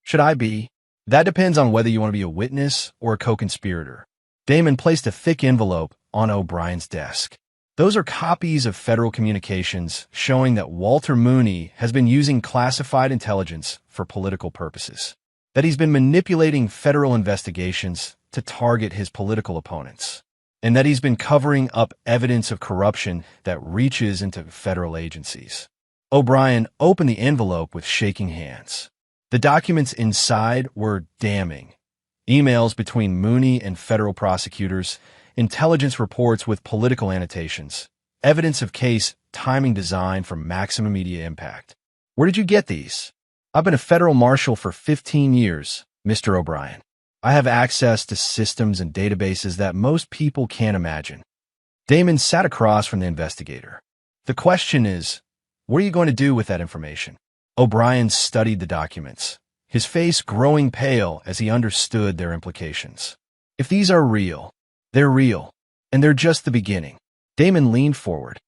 Speaker 1: "Should I be?" "That depends on whether you want to be a witness or a co-conspirator." Damon placed a thick envelope on O'Brien's desk. Those are copies of federal communications showing that Walter Mooney has been using classified intelligence for political purposes, that he's been manipulating federal investigations to target his political opponents, and that he's been covering up evidence of corruption that reaches into federal agencies. O'Brien opened the envelope with shaking hands. The documents inside were damning. Emails between Mooney and federal prosecutors, intelligence reports with political annotations, evidence of case timing designed for maximum media impact. "Where did you get these?" "I've been a federal marshal for 15 years, Mr. O'Brien. I have access to systems and databases that most people can't imagine." Damon sat across from the investigator. "The question is, what are you going to do with that information?" O'Brien studied the documents, his face growing pale as he understood their implications. "If these are real, they're real, and they're just the beginning." Damon leaned forward.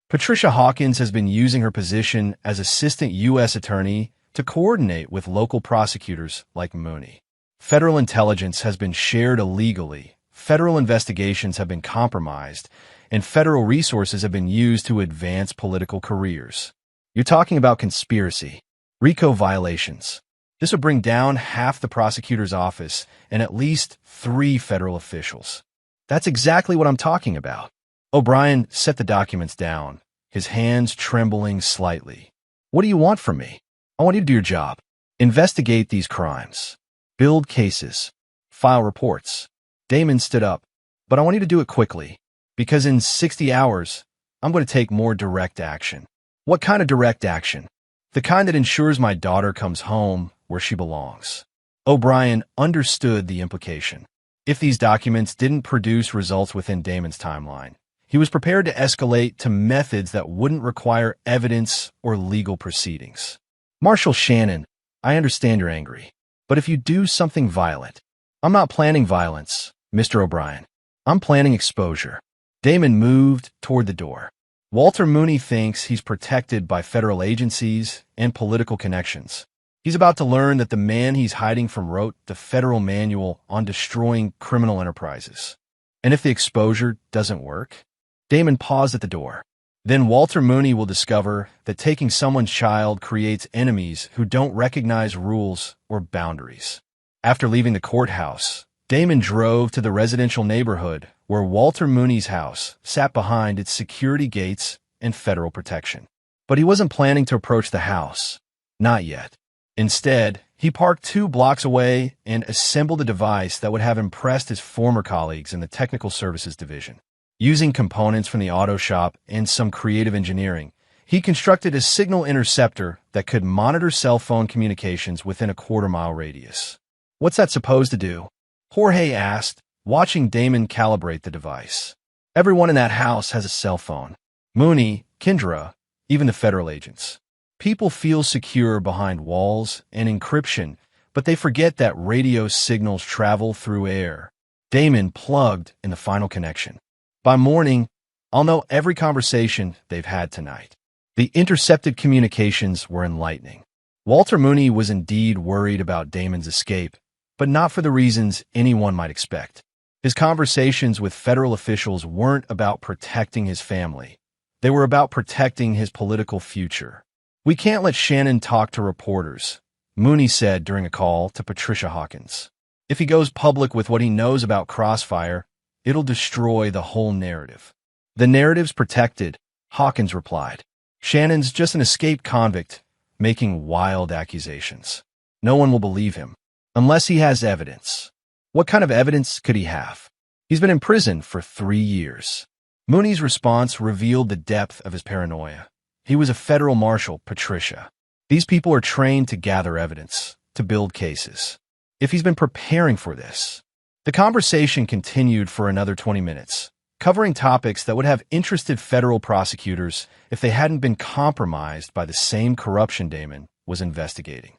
Speaker 1: "Patricia Hawkins has been using her position as assistant U.S. attorney to coordinate with local prosecutors like Mooney. Federal intelligence has been shared illegally, federal investigations have been compromised, and federal resources have been used to advance political careers. You're talking about conspiracy, RICO violations. This would bring down half the prosecutor's office and at least 3 federal officials." "That's exactly what I'm talking about." O'Brien set the documents down, his hands trembling slightly. "What do you want from me?" "I want you to do your job. Investigate these crimes. Build cases. File reports." Damon stood up. "But I want you to do it quickly, because in 60 hours, I'm going to take more direct action." "What kind of direct action?" "The kind that ensures my daughter comes home where she belongs." O'Brien understood the implication. If these documents didn't produce results within Damon's timeline, he was prepared to escalate to methods that wouldn't require evidence or legal proceedings. "Marshal Shannon, I understand you're angry, but if you do something violent..." "I'm not planning violence, Mr. O'Brien. I'm planning exposure." Damon moved toward the door. Walter Mooney thinks he's protected by federal agencies and political connections. He's about to learn that the man he's hiding from wrote the federal manual on destroying criminal enterprises. And if the exposure doesn't work? Damon paused at the door. Then Walter Mooney will discover that taking someone's child creates enemies who don't recognize rules or boundaries. After leaving the courthouse, Damon drove to the residential neighborhood where Walter Mooney's house sat behind its security gates and federal protection. But he wasn't planning to approach the house. Not yet. Instead, he parked 2 blocks away and assembled a device that would have impressed his former colleagues in the technical services division. Using components from the auto shop and some creative engineering, he constructed a signal interceptor that could monitor cell phone communications within a quarter-mile radius. "What's that supposed to do?" Jorge asked, watching Damon calibrate the device. "Everyone in that house has a cell phone. Mooney, Kendra, even the federal agents. People feel secure behind walls and encryption, but they forget that radio signals travel through air." Damon plugged in the final connection. "By morning, I'll know every conversation they've had tonight." The intercepted communications were enlightening. Walter Mooney was indeed worried about Damon's escape, but not for the reasons anyone might expect. His conversations with federal officials weren't about protecting his family. They were about protecting his political future. "We can't let Shannon talk to reporters," Mooney said during a call to Patricia Hawkins. "If he goes public with what he knows about Crossfire, it'll destroy the whole narrative." "The narrative's protected," Hawkins replied. "Shannon's just an escaped convict making wild accusations. No one will believe him unless he has evidence." "What kind of evidence could he have? He's been in prison for 3 years." Mooney's response revealed the depth of his paranoia. He was a federal marshal, Patricia. These people are trained to gather evidence, to build cases. If he's been preparing for this. The conversation continued for another 20 minutes, covering topics that would have interested federal prosecutors if they hadn't been compromised by the same corruption Damon was investigating.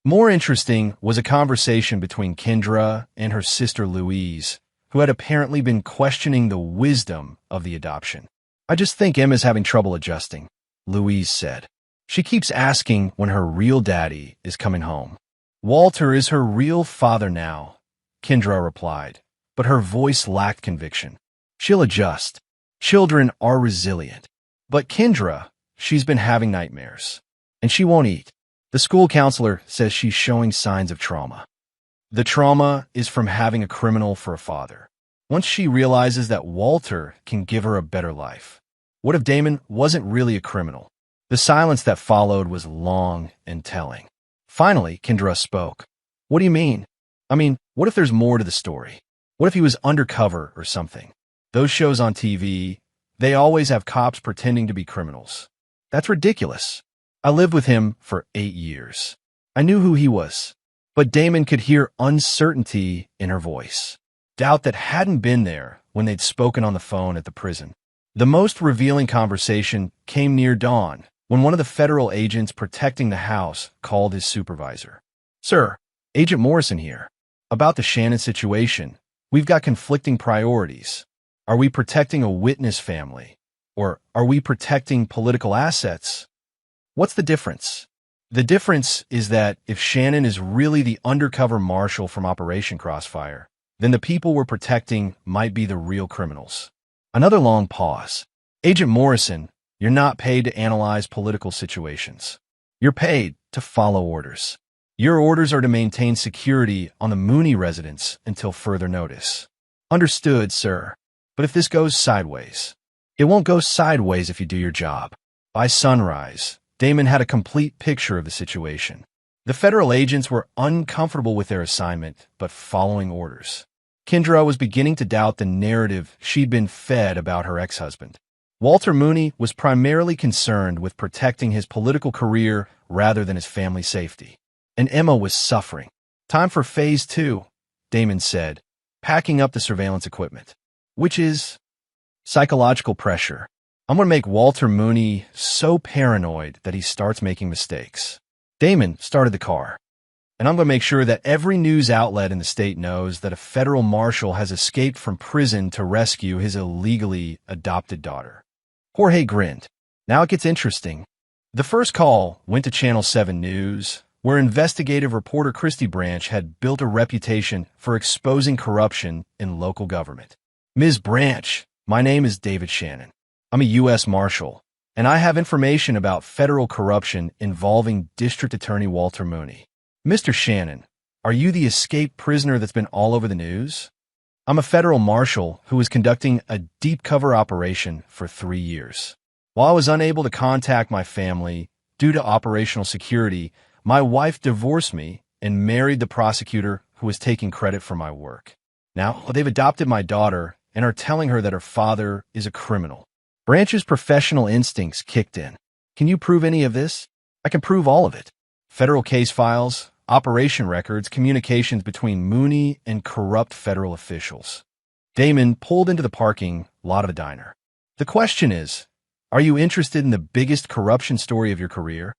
Speaker 1: More interesting was a conversation between Kendra and her sister Louise, who had apparently been questioning the wisdom of the adoption. "I just think Emma's having trouble adjusting," Louise said. "She keeps asking when her real daddy is coming home." "Walter is her real father now," Kendra replied, but her voice lacked conviction. "She'll adjust. Children are resilient." "But Kendra, she's been having nightmares. And she won't eat. The school counselor says she's showing signs of trauma." "The trauma is from having a criminal for a father. Once she realizes that Walter can give her a better life." What if Damon wasn't really a criminal? The silence that followed was long and telling. Finally, Kendra spoke. "What do you mean? What if there's more to the story? What if he was undercover or something? Those shows on TV, they always have cops pretending to be criminals. That's ridiculous. I lived with him for 8 years. I knew who he was." But Damon could hear uncertainty in her voice, doubt that hadn't been there when they'd spoken on the phone at the prison. The most revealing conversation came near dawn, when one of the federal agents protecting the house called his supervisor. "Sir, Agent Morrison here. About the Shannon situation, we've got conflicting priorities. Are we protecting a witness family? Or are we protecting political assets? What's the difference?" "The difference is that if Shannon is really the undercover marshal from Operation Crossfire, then the people we're protecting might be the real criminals." Another long pause. "Agent Morrison, you're not paid to analyze political situations. You're paid to follow orders. Your orders are to maintain security on the Mooney residence until further notice." "Understood, sir. But if this goes sideways?" "It won't go sideways if you do your job." By sunrise, Damon had a complete picture of the situation. The federal agents were uncomfortable with their assignment, but following orders. Kendra was beginning to doubt the narrative she'd been fed about her ex-husband. Walter Mooney was primarily concerned with protecting his political career rather than his family safety. And Emma was suffering. "Time for phase 2, Damon said, packing up the surveillance equipment. "Which is?" "Psychological pressure. I'm going to make Walter Mooney so paranoid that he starts making mistakes." Damon started the car. "And I'm going to make sure that every news outlet in the state knows that a federal marshal has escaped from prison to rescue his illegally adopted daughter." Jorge grinned. "Now it gets interesting." The first call went to Channel 7 News, where investigative reporter Christy Branch had built a reputation for exposing corruption in local government. "Ms. Branch, my name is David Shannon. I'm a U.S. Marshal, and I have information about federal corruption involving District Attorney Walter Mooney." "Mr. Shannon, are you the escaped prisoner that's been all over the news?" "I'm a federal marshal who was conducting a deep cover operation for 3 years. While I was unable to contact my family due to operational security, my wife divorced me and married the prosecutor who was taking credit for my work. Now, they've adopted my daughter and are telling her that her father is a criminal." Branch's professional instincts kicked in. "Can you prove any of this?" "I can prove all of it. Federal case files, operation records, communications between Mooney and corrupt federal officials." Damon pulled into the parking lot of the diner. "The question is, are you interested in the biggest corruption story of your career?"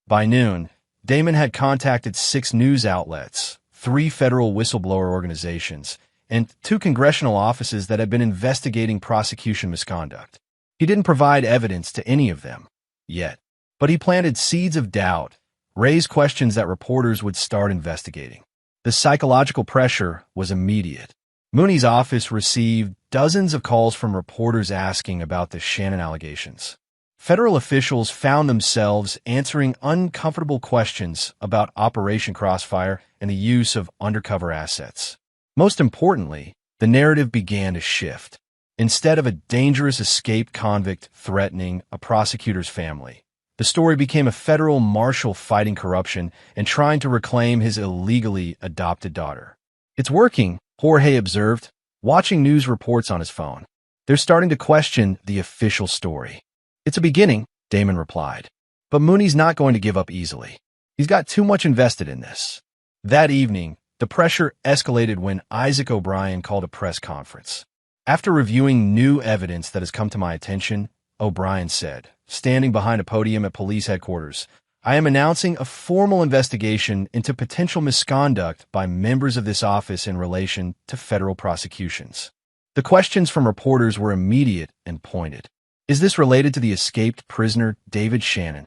Speaker 1: By noon, Damon had contacted 6 news outlets, 3 federal whistleblower organizations, and 2 congressional offices that had been investigating prosecution misconduct. He didn't provide evidence to any of them, yet, but he planted seeds of doubt raised questions that reporters would start investigating. The psychological pressure was immediate. Mooney's office received dozens of calls from reporters asking about the Shannon allegations. Federal officials found themselves answering uncomfortable questions about Operation Crossfire and the use of undercover assets. Most importantly, the narrative began to shift. Instead of a dangerous escaped convict threatening a prosecutor's family, the story became a federal marshal fighting corruption and trying to reclaim his illegally adopted daughter. "It's working," Jorge observed, watching news reports on his phone. "They're starting to question the official story." "It's a beginning," Damon replied. "But Mooney's not going to give up easily. He's got too much invested in this." That evening, the pressure escalated when Isaac O'Brien called a press conference. "After reviewing new evidence that has come to my attention," O'Brien said, standing behind a podium at police headquarters, "I am announcing a formal investigation into potential misconduct by members of this office in relation to federal prosecutions." The questions from reporters were immediate and pointed. "Is this related to the escaped prisoner, David Shannon?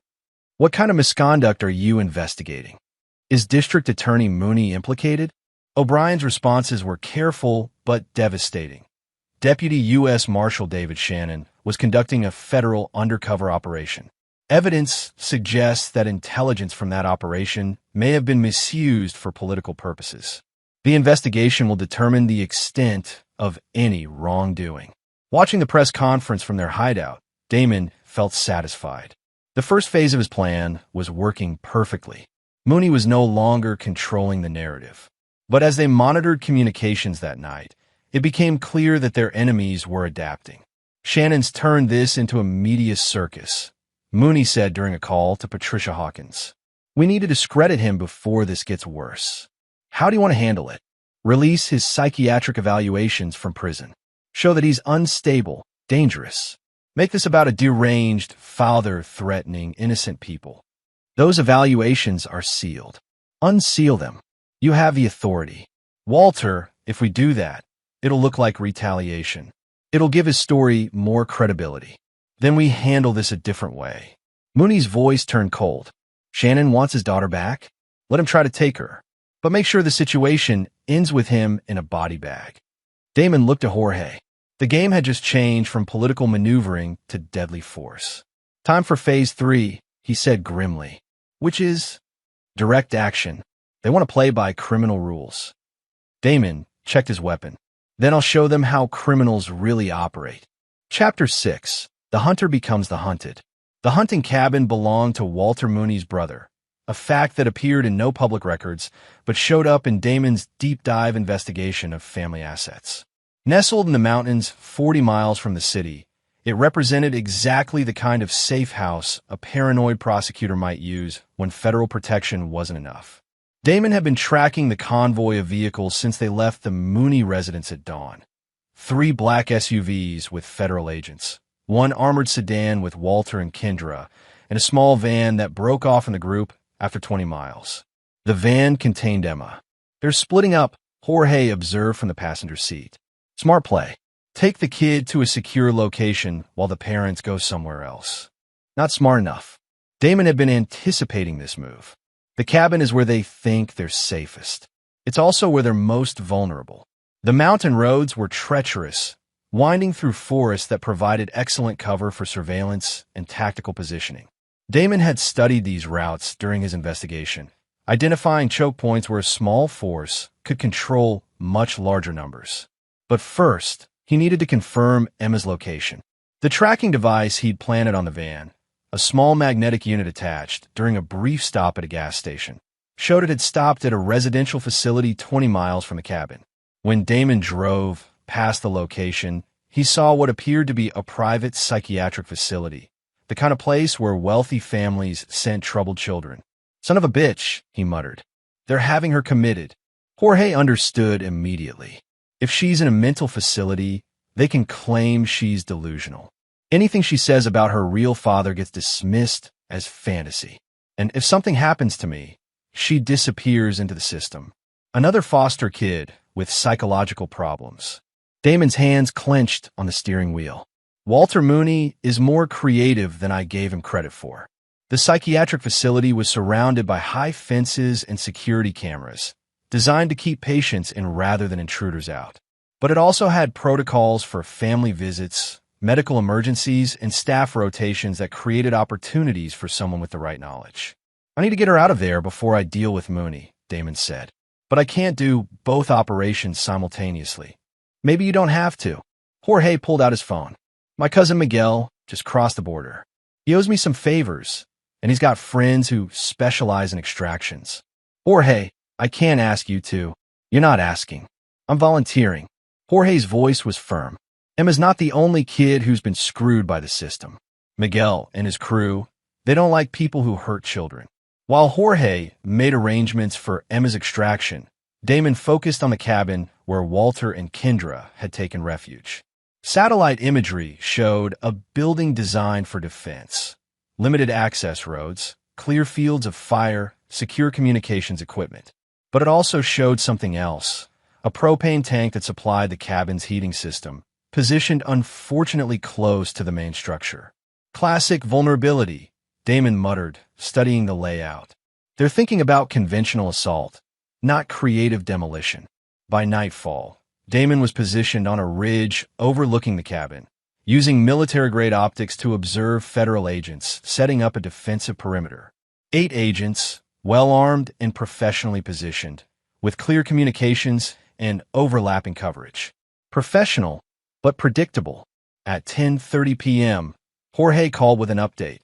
Speaker 1: What kind of misconduct are you investigating? Is District Attorney Mooney implicated?" O'Brien's responses were careful but devastating. Deputy U.S. Marshal David Shannon was conducting a federal undercover operation. Evidence suggests that intelligence from that operation may have been misused for political purposes. The investigation will determine the extent of any wrongdoing. Watching the press conference from their hideout, Damon felt satisfied. The first phase of his plan was working perfectly. Mooney was no longer controlling the narrative. But as they monitored communications that night, it became clear that their enemies were adapting. Shannon's turned this into a media circus, Mooney said during a call to Patricia Hawkins. "We need to discredit him before this gets worse. How do you want to handle it? Release his psychiatric evaluations from prison. Show that he's unstable, dangerous. Make this about a deranged father threatening innocent people. Those evaluations are sealed. Unseal them. You have the authority. Walter, if we do that, it'll look like retaliation. It'll give his story more credibility. Then we handle this a different way." Mooney's voice turned cold. "Shannon wants his daughter back? Let him try to take her. But make sure the situation ends with him in a body bag." Damon looked at Jorge. The game had just changed from political maneuvering to deadly force. "Time for phase 3, he said grimly. "Which is direct action. They want to play by criminal rules." Damon checked his weapon. "Then I'll show them how criminals really operate." Chapter 6. The Hunter Becomes the Hunted. The hunting cabin belonged to Walter Mooney's brother, a fact that appeared in no public records, but showed up in Damon's deep-dive investigation of family assets. Nestled in the mountains 40 miles from the city, it represented exactly the kind of safe house a paranoid prosecutor might use when federal protection wasn't enough. Damon had been tracking the convoy of vehicles since they left the Mooney residence at dawn. 3 black SUVs with federal agents, 1 armored sedan with Walter and Kendra, and a small van that broke off in the group after 20 miles. The van contained Emma. "They're splitting up," Jorge observed from the passenger seat. "Smart play. Take the kid to a secure location while the parents go somewhere else." Not smart enough. Damon had been anticipating this move. The cabin is where they think they're safest. It's also where they're most vulnerable. The mountain roads were treacherous, winding through forests that provided excellent cover for surveillance and tactical positioning. Damon had studied these routes during his investigation, identifying choke points where a small force could control much larger numbers. But first, he needed to confirm Emma's location. The tracking device he'd planted on the van, a small magnetic unit attached during a brief stop at a gas station, showed it had stopped at a residential facility 20 miles from the cabin. When Damon drove past the location, he saw what appeared to be a private psychiatric facility, the kind of place where wealthy families sent troubled children. "Son of a bitch," he muttered. "They're having her committed." Jorge understood immediately. If she's in a mental facility, they can claim she's delusional. Anything she says about her real father gets dismissed as fantasy. And if something happens to me, she disappears into the system. Another foster kid with psychological problems. Damon's hands clenched on the steering wheel. Walter Mooney is more creative than I gave him credit for. The psychiatric facility was surrounded by high fences and security cameras, designed to keep patients in rather than intruders out. But it also had protocols for family visits, medical emergencies, and staff rotations that created opportunities for someone with the right knowledge. "I need to get her out of there before I deal with Mooney," Damon said. "But I can't do both operations simultaneously." "Maybe you don't have to." Jorge pulled out his phone. "My cousin Miguel just crossed the border. He owes me some favors, and he's got friends who specialize in extractions." "Jorge, I can't ask you to." "You're not asking. I'm volunteering." Jorge's voice was firm. "Emma's not the only kid who's been screwed by the system. Miguel and his crew, they don't like people who hurt children." While Jorge made arrangements for Emma's extraction, Damon focused on the cabin where Walter and Kendra had taken refuge. Satellite imagery showed a building designed for defense, limited access roads, clear fields of fire, secure communications equipment. But it also showed something else, a propane tank that supplied the cabin's heating system, positioned unfortunately close to the main structure. "Classic vulnerability," Damon muttered, studying the layout. "They're thinking about conventional assault, not creative demolition." By nightfall, Damon was positioned on a ridge overlooking the cabin, using military-grade optics to observe federal agents setting up a defensive perimeter. 8 agents, well-armed and professionally positioned, with clear communications and overlapping coverage. Professional, but predictable. At 10:30 p.m., Jorge called with an update.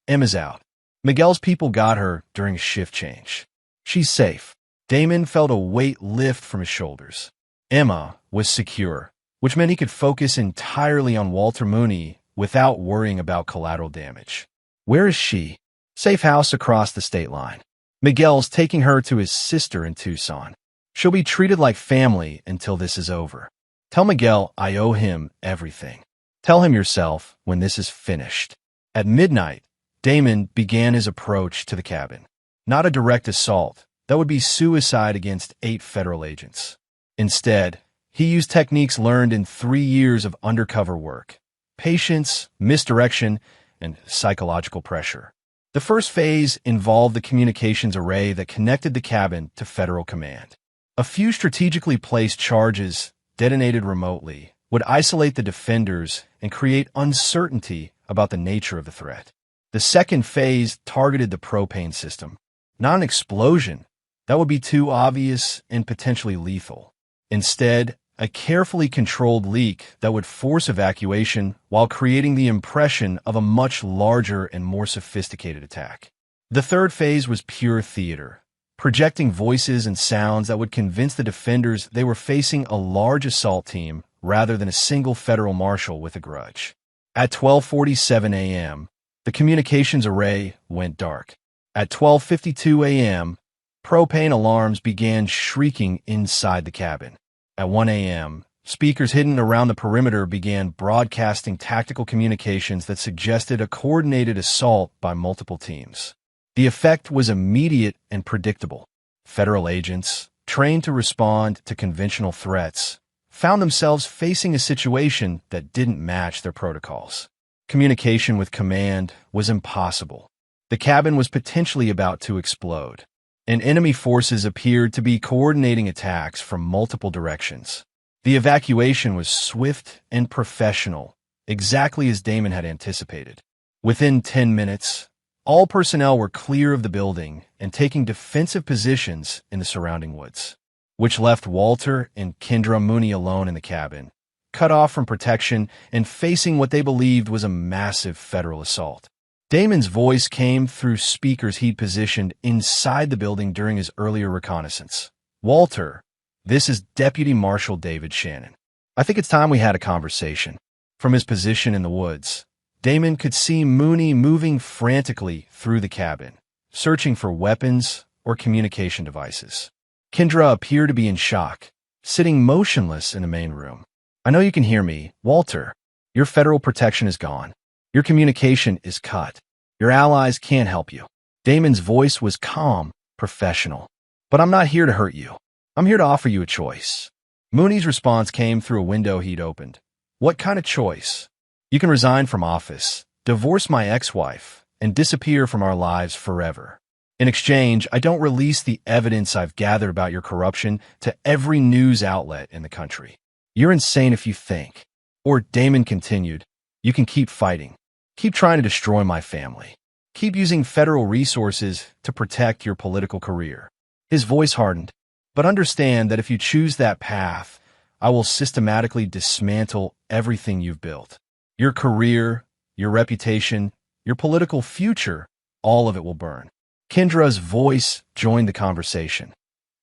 Speaker 1: "Emma's out. Miguel's people got her during a shift change. She's safe." Damon felt a weight lift from his shoulders. Emma was secure, which meant he could focus entirely on Walter Mooney without worrying about collateral damage. "Where is she?" "Safe house across the state line. Miguel's taking her to his sister in Tucson. She'll be treated like family until this is over. Tell Miguel I owe him everything. Tell him yourself when this is finished." At midnight, Damon began his approach to the cabin. Not a direct assault. That would be suicide against 8 federal agents. Instead, he used techniques learned in 3 years of undercover work: patience, misdirection, and psychological pressure. The first phase involved the communications array that connected the cabin to federal command. A few strategically placed charges, detonated remotely, would isolate the defenders and create uncertainty about the nature of the threat. The second phase targeted the propane system. Not an explosion. That would be too obvious and potentially lethal. Instead, a carefully controlled leak that would force evacuation while creating the impression of a much larger and more sophisticated attack. The third phase was pure theater, projecting voices and sounds that would convince the defenders they were facing a large assault team rather than a single federal marshal with a grudge. At 12:47 a.m., the communications array went dark. At 12:52 a.m., propane alarms began shrieking inside the cabin. At 1 a.m., speakers hidden around the perimeter began broadcasting tactical communications that suggested a coordinated assault by multiple teams. The effect was immediate and predictable. Federal agents, trained to respond to conventional threats, found themselves facing a situation that didn't match their protocols. Communication with command was impossible. The cabin was potentially about to explode, and enemy forces appeared to be coordinating attacks from multiple directions. The evacuation was swift and professional, exactly as Damon had anticipated. Within 10 minutes, all personnel were clear of the building and taking defensive positions in the surrounding woods, which left Walter and Kendra Mooney alone in the cabin, cut off from protection and facing what they believed was a massive federal assault. Damon's voice came through speakers he'd positioned inside the building during his earlier reconnaissance. "Walter, this is Deputy Marshal David Shannon. I think it's time we had a conversation." From his position in the woods, Damon could see Mooney moving frantically through the cabin, searching for weapons or communication devices. Kendra appeared to be in shock, sitting motionless in the main room. "I know you can hear me, Walter. Your federal protection is gone. Your communication is cut. Your allies can't help you." Damon's voice was calm, professional. "But I'm not here to hurt you. I'm here to offer you a choice." Mooney's response came through a window he'd opened. "What kind of choice?" "You can resign from office, divorce my ex-wife, and disappear from our lives forever. In exchange, I don't release the evidence I've gathered about your corruption to every news outlet in the country. You're insane if you think. Or, Damon continued, you can keep fighting. Keep trying to destroy my family. Keep using federal resources to protect your political career. His voice hardened. But understand that if you choose that path, I will systematically dismantle everything you've built. Your career, your reputation, your political future, all of it will burn. Kendra's voice joined the conversation.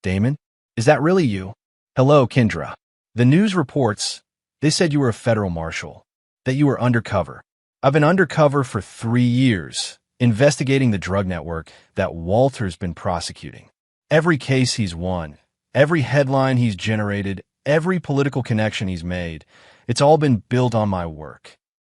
Speaker 1: Damon, is that really you? Hello, Kendra. The news reports, they said you were a federal marshal, that you were undercover. I've been undercover for 3 years, investigating the drug network that Walter's been prosecuting. Every case he's won, every headline he's generated, every political connection he's made, it's all been built on my work.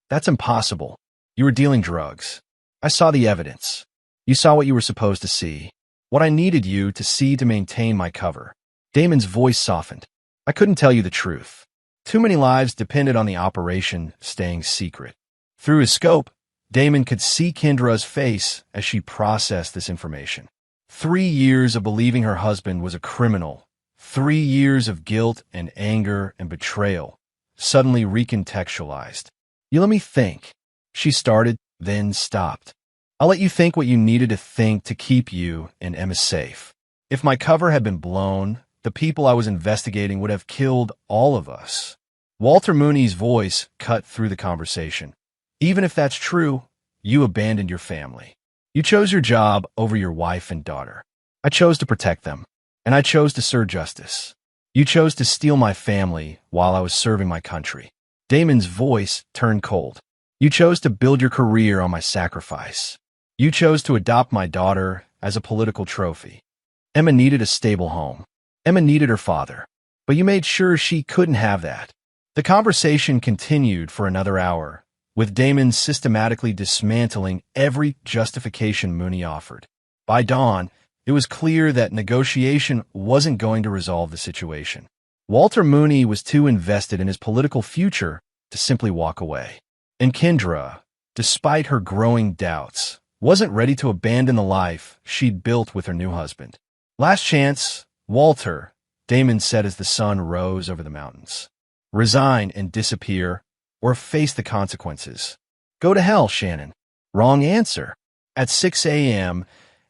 Speaker 1: That's impossible. You were dealing drugs. I saw the evidence. You saw what you were supposed to see. What I needed you to see to maintain my cover. Damon's voice softened. I couldn't tell you the truth. Too many lives depended on the operation staying secret. Through his scope, Damon could see Kendra's face as she processed this information. 3 years of believing her husband was a criminal. 3 years of guilt and anger and betrayal, suddenly recontextualized. You let me think. She started, then stopped. I'll let you think what you needed to think to keep you and Emma safe. If my cover had been blown, the people I was investigating would have killed all of us. Walter Mooney's voice cut through the conversation. Even if that's true, you abandoned your family. You chose your job over your wife and daughter. I chose to protect them, and I chose to serve justice. You chose to steal my family while I was serving my country. Damon's voice turned cold. You chose to build your career on my sacrifice. You chose to adopt my daughter as a political trophy. Emma needed a stable home. Emma needed her father. But you made sure she couldn't have that. The conversation continued for another hour, with Damon systematically dismantling every justification Mooney offered. By dawn, it was clear that negotiation wasn't going to resolve the situation. Walter Mooney was too invested in his political future to simply walk away. And Kendra, despite her growing doubts, wasn't ready to abandon the life she'd built with her new husband. Last chance, Walter, Damon said as the sun rose over the mountains. Resign and disappear, or face the consequences. Go to hell, Shannon. Wrong answer. At 6 a.m.,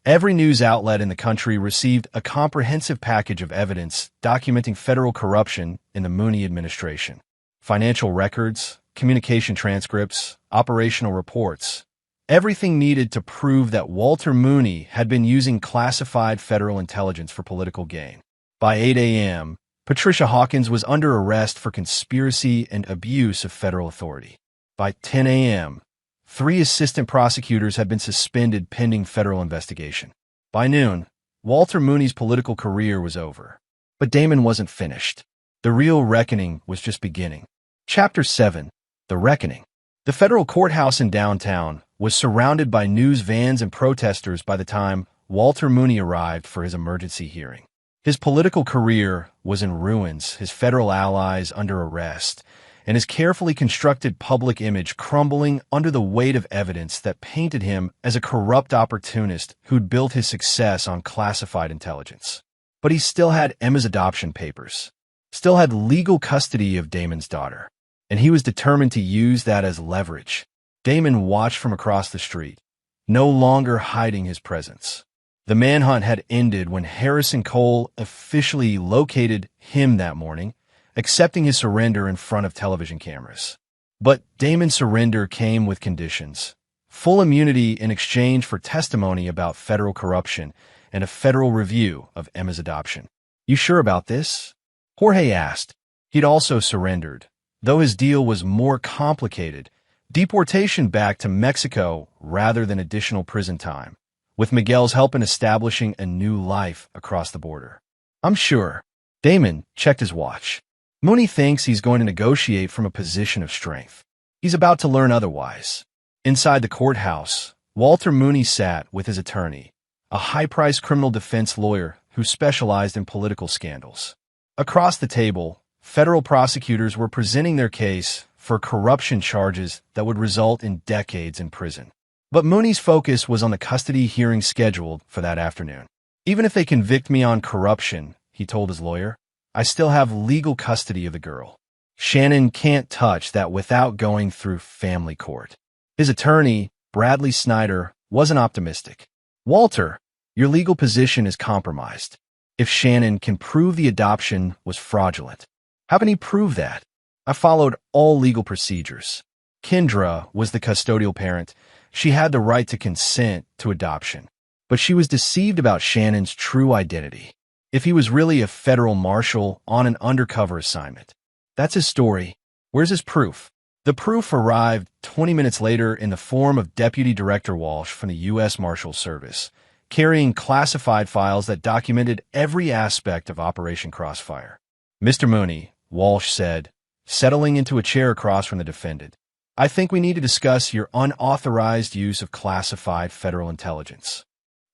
Speaker 1: every news outlet in the country received a comprehensive package of evidence documenting federal corruption in the Mooney administration. Financial records, communication transcripts, operational reports. Everything needed to prove that Walter Mooney had been using classified federal intelligence for political gain. By 8 a.m., Patricia Hawkins was under arrest for conspiracy and abuse of federal authority. By 10 a.m., 3 assistant prosecutors had been suspended pending federal investigation. By noon, Walter Mooney's political career was over. But Damon wasn't finished. The real reckoning was just beginning. Chapter 7. The Reckoning. The federal courthouse in downtown was surrounded by news vans and protesters by the time Walter Mooney arrived for his emergency hearing. His political career was in ruins, his federal allies under arrest, and his carefully constructed public image crumbling under the weight of evidence that painted him as a corrupt opportunist who'd built his success on classified intelligence. But he still had Emma's adoption papers, still had legal custody of Damon's daughter, and he was determined to use that as leverage. Damon watched from across the street, no longer hiding his presence. The manhunt had ended when Harrison Cole officially located him that morning, accepting his surrender in front of television cameras. But Damon's surrender came with conditions. Full immunity in exchange for testimony about federal corruption and a federal review of Emma's adoption. You sure about this? Jorge asked. He'd also surrendered, though his deal was more complicated. Deportation back to Mexico rather than additional prison time, with Miguel's help in establishing a new life across the border. I'm sure. Damon checked his watch. Mooney thinks he's going to negotiate from a position of strength. He's about to learn otherwise. Inside the courthouse, Walter Mooney sat with his attorney, a high-priced criminal defense lawyer who specialized in political scandals. Across the table, federal prosecutors were presenting their case for corruption charges that would result in decades in prison. But Mooney's focus was on the custody hearing scheduled for that afternoon. Even if they convict me on corruption, he told his lawyer, I still have legal custody of the girl. Shannon can't touch that without going through family court. His attorney, Bradley Snyder, wasn't optimistic. Walter, your legal position is compromised. If Shannon can prove the adoption was fraudulent, how can he prove that? I followed all legal procedures. Kendra was the custodial parent. She had the right to consent to adoption, but she was deceived about Shannon's true identity. If he was really a federal marshal on an undercover assignment, that's his story. Where's his proof? The proof arrived 20 minutes later in the form of Deputy Director Walsh from the U.S. Marshal Service, carrying classified files that documented every aspect of Operation Crossfire. Mr. Mooney, Walsh said, settling into a chair across from the defendant, I think we need to discuss your unauthorized use of classified federal intelligence.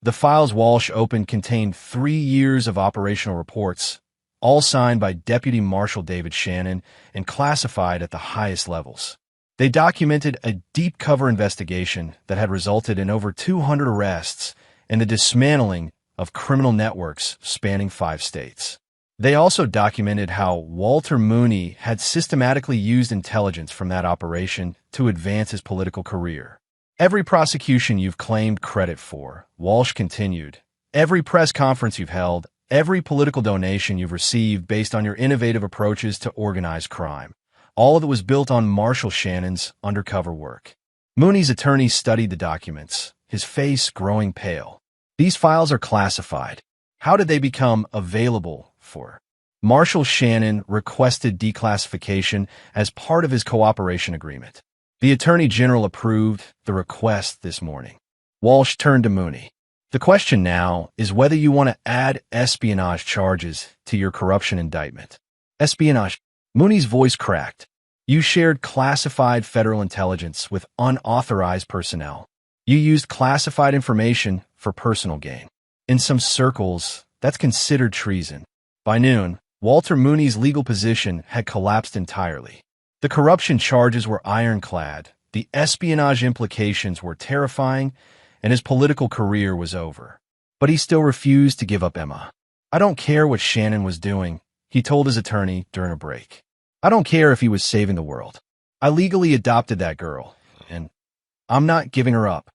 Speaker 1: The files Walsh opened contained 3 years of operational reports, all signed by Deputy Marshal David Shannon and classified at the highest levels. They documented a deep cover investigation that had resulted in over 200 arrests and the dismantling of criminal networks spanning 5 states. They also documented how Walter Mooney had systematically used intelligence from that operation to advance his political career. Every prosecution you've claimed credit for, Walsh continued, every press conference you've held, every political donation you've received based on your innovative approaches to organized crime, all of it was built on Marshal Shannon's undercover work. Mooney's attorney studied the documents, his face growing pale. These files are classified. How did they become available for? Marshal Shannon requested declassification as part of his cooperation agreement. The Attorney General approved the request this morning. Walsh turned to Mooney. The question now is whether you want to add espionage charges to your corruption indictment. Espionage. Mooney's voice cracked. You shared classified federal intelligence with unauthorized personnel. You used classified information for personal gain. In some circles, that's considered treason. By noon, Walter Mooney's legal position had collapsed entirely. The corruption charges were ironclad, the espionage implications were terrifying, and his political career was over. But he still refused to give up Emma. I don't care what Shannon was doing, he told his attorney during a break. I don't care if he was saving the world. I legally adopted that girl, and I'm not giving her up.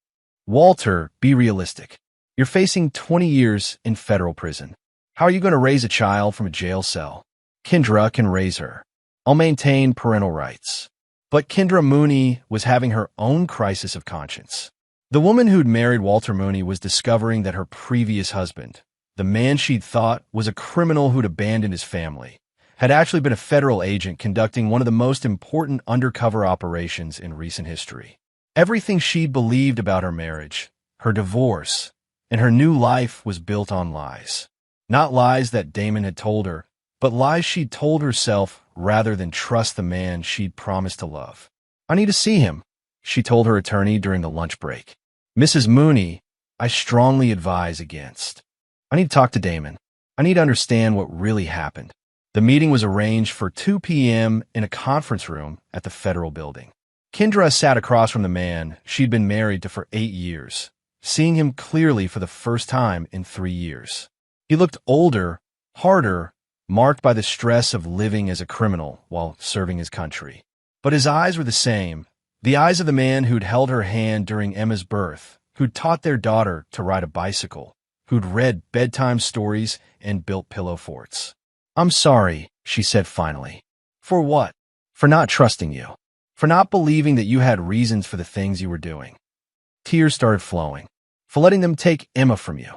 Speaker 1: Walter, be realistic. You're facing 20 years in federal prison. How are you going to raise a child from a jail cell? Kendra can raise her. I'll maintain parental rights. But Kendra Mooney was having her own crisis of conscience. The woman who'd married Walter Mooney was discovering that her previous husband, the man she'd thought was a criminal who'd abandoned his family, had actually been a federal agent conducting one of the most important undercover operations in recent history. Everything she'd believed about her marriage, her divorce, and her new life was built on lies. Not lies that Damon had told her, but lies she'd told herself rather than trust the man she'd promised to love. I need to see him, she told her attorney during the lunch break. Mrs. Mooney, I strongly advise against. I need to talk to Damon. I need to understand what really happened. The meeting was arranged for 2 p.m. in a conference room at the federal building. Kendra sat across from the man she'd been married to for 8 years, seeing him clearly for the first time in 3 years. He looked older, harder, marked by the stress of living as a criminal while serving his country. But his eyes were the same, the eyes of the man who'd held her hand during Emma's birth, who'd taught their daughter to ride a bicycle, who'd read bedtime stories and built pillow forts. I'm sorry, she said finally. For what? For not trusting you. For not believing that you had reasons for the things you were doing. Tears started flowing. For letting them take Emma from you.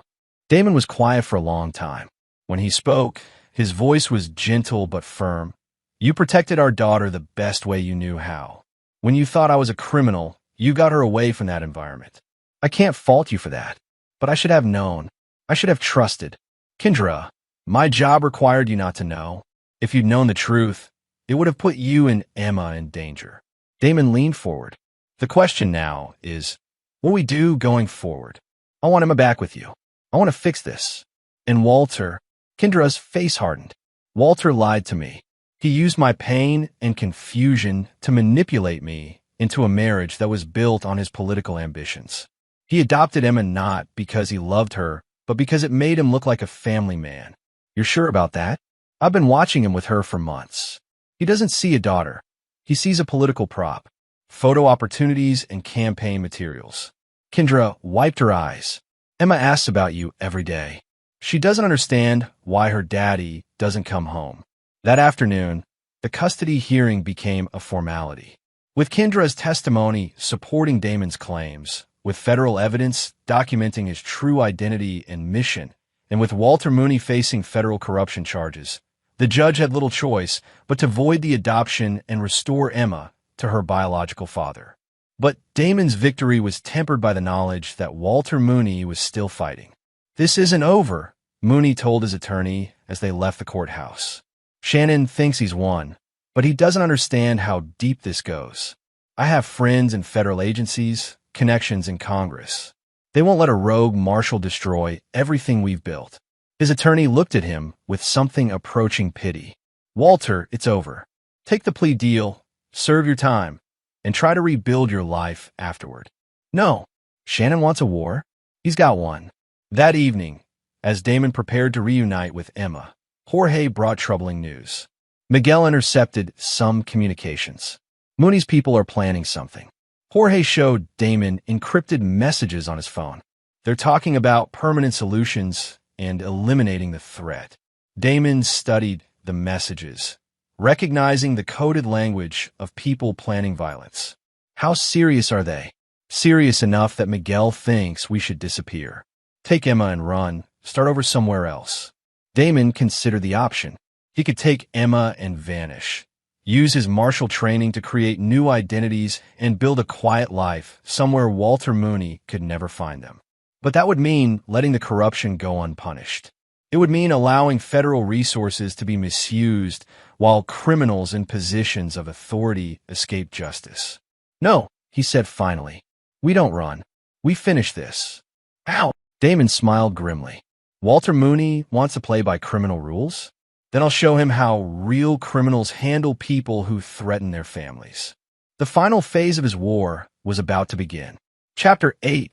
Speaker 1: Damon was quiet for a long time. When he spoke, his voice was gentle but firm. You protected our daughter the best way you knew how. When you thought I was a criminal, you got her away from that environment. I can't fault you for that, but I should have known. I should have trusted. Kendra, my job required you not to know. If you'd known the truth, it would have put you and Emma in danger. Damon leaned forward. The question now is, what we do going forward? I want Emma back with you. I want to fix this. And Walter, Kendra's face hardened. Walter lied to me. He used my pain and confusion to manipulate me into a marriage that was built on his political ambitions. He adopted Emma not because he loved her, but because it made him look like a family man. You're sure about that? I've been watching him with her for months. He doesn't see a daughter. He sees a political prop, photo opportunities, and campaign materials. Kendra wiped her eyes. Emma asks about you every day. She doesn't understand why her daddy doesn't come home. That afternoon, the custody hearing became a formality. With Kendra's testimony supporting Damon's claims, with federal evidence documenting his true identity and mission, and with Walter Mooney facing federal corruption charges, the judge had little choice but to void the adoption and restore Emma to her biological father. But Damon's victory was tempered by the knowledge that Walter Mooney was still fighting. "This isn't over," Mooney told his attorney as they left the courthouse. "Shannon thinks he's won, but he doesn't understand how deep this goes. I have friends in federal agencies, connections in Congress. They won't let a rogue Marshal destroy everything we've built." His attorney looked at him with something approaching pity. "Walter, it's over. Take the plea deal, serve your time, and try to rebuild your life afterward." "No, Shannon wants a war. He's got one." That evening, as Damon prepared to reunite with Emma, Jorge brought troubling news. Miguel intercepted some communications. Mooney's people are planning something. Jorge showed Damon encrypted messages on his phone. They're talking about permanent solutions and eliminating the threat. Damon studied the messages, recognizing the coded language of people planning violence. How serious are they? Serious enough that Miguel thinks we should disappear. Take Emma and run, start over somewhere else. Damon considered the option. He could take Emma and vanish, use his Marshal training to create new identities and build a quiet life somewhere Walter Mooney could never find them. But that would mean letting the corruption go unpunished. It would mean allowing federal resources to be misused while criminals in positions of authority escape justice. "No," he said finally. "We don't run. We finish this." "How?" Damon smiled grimly. "Walter Mooney wants to play by criminal rules? Then I'll show him how real criminals handle people who threaten their families." The final phase of his war was about to begin. Chapter 8.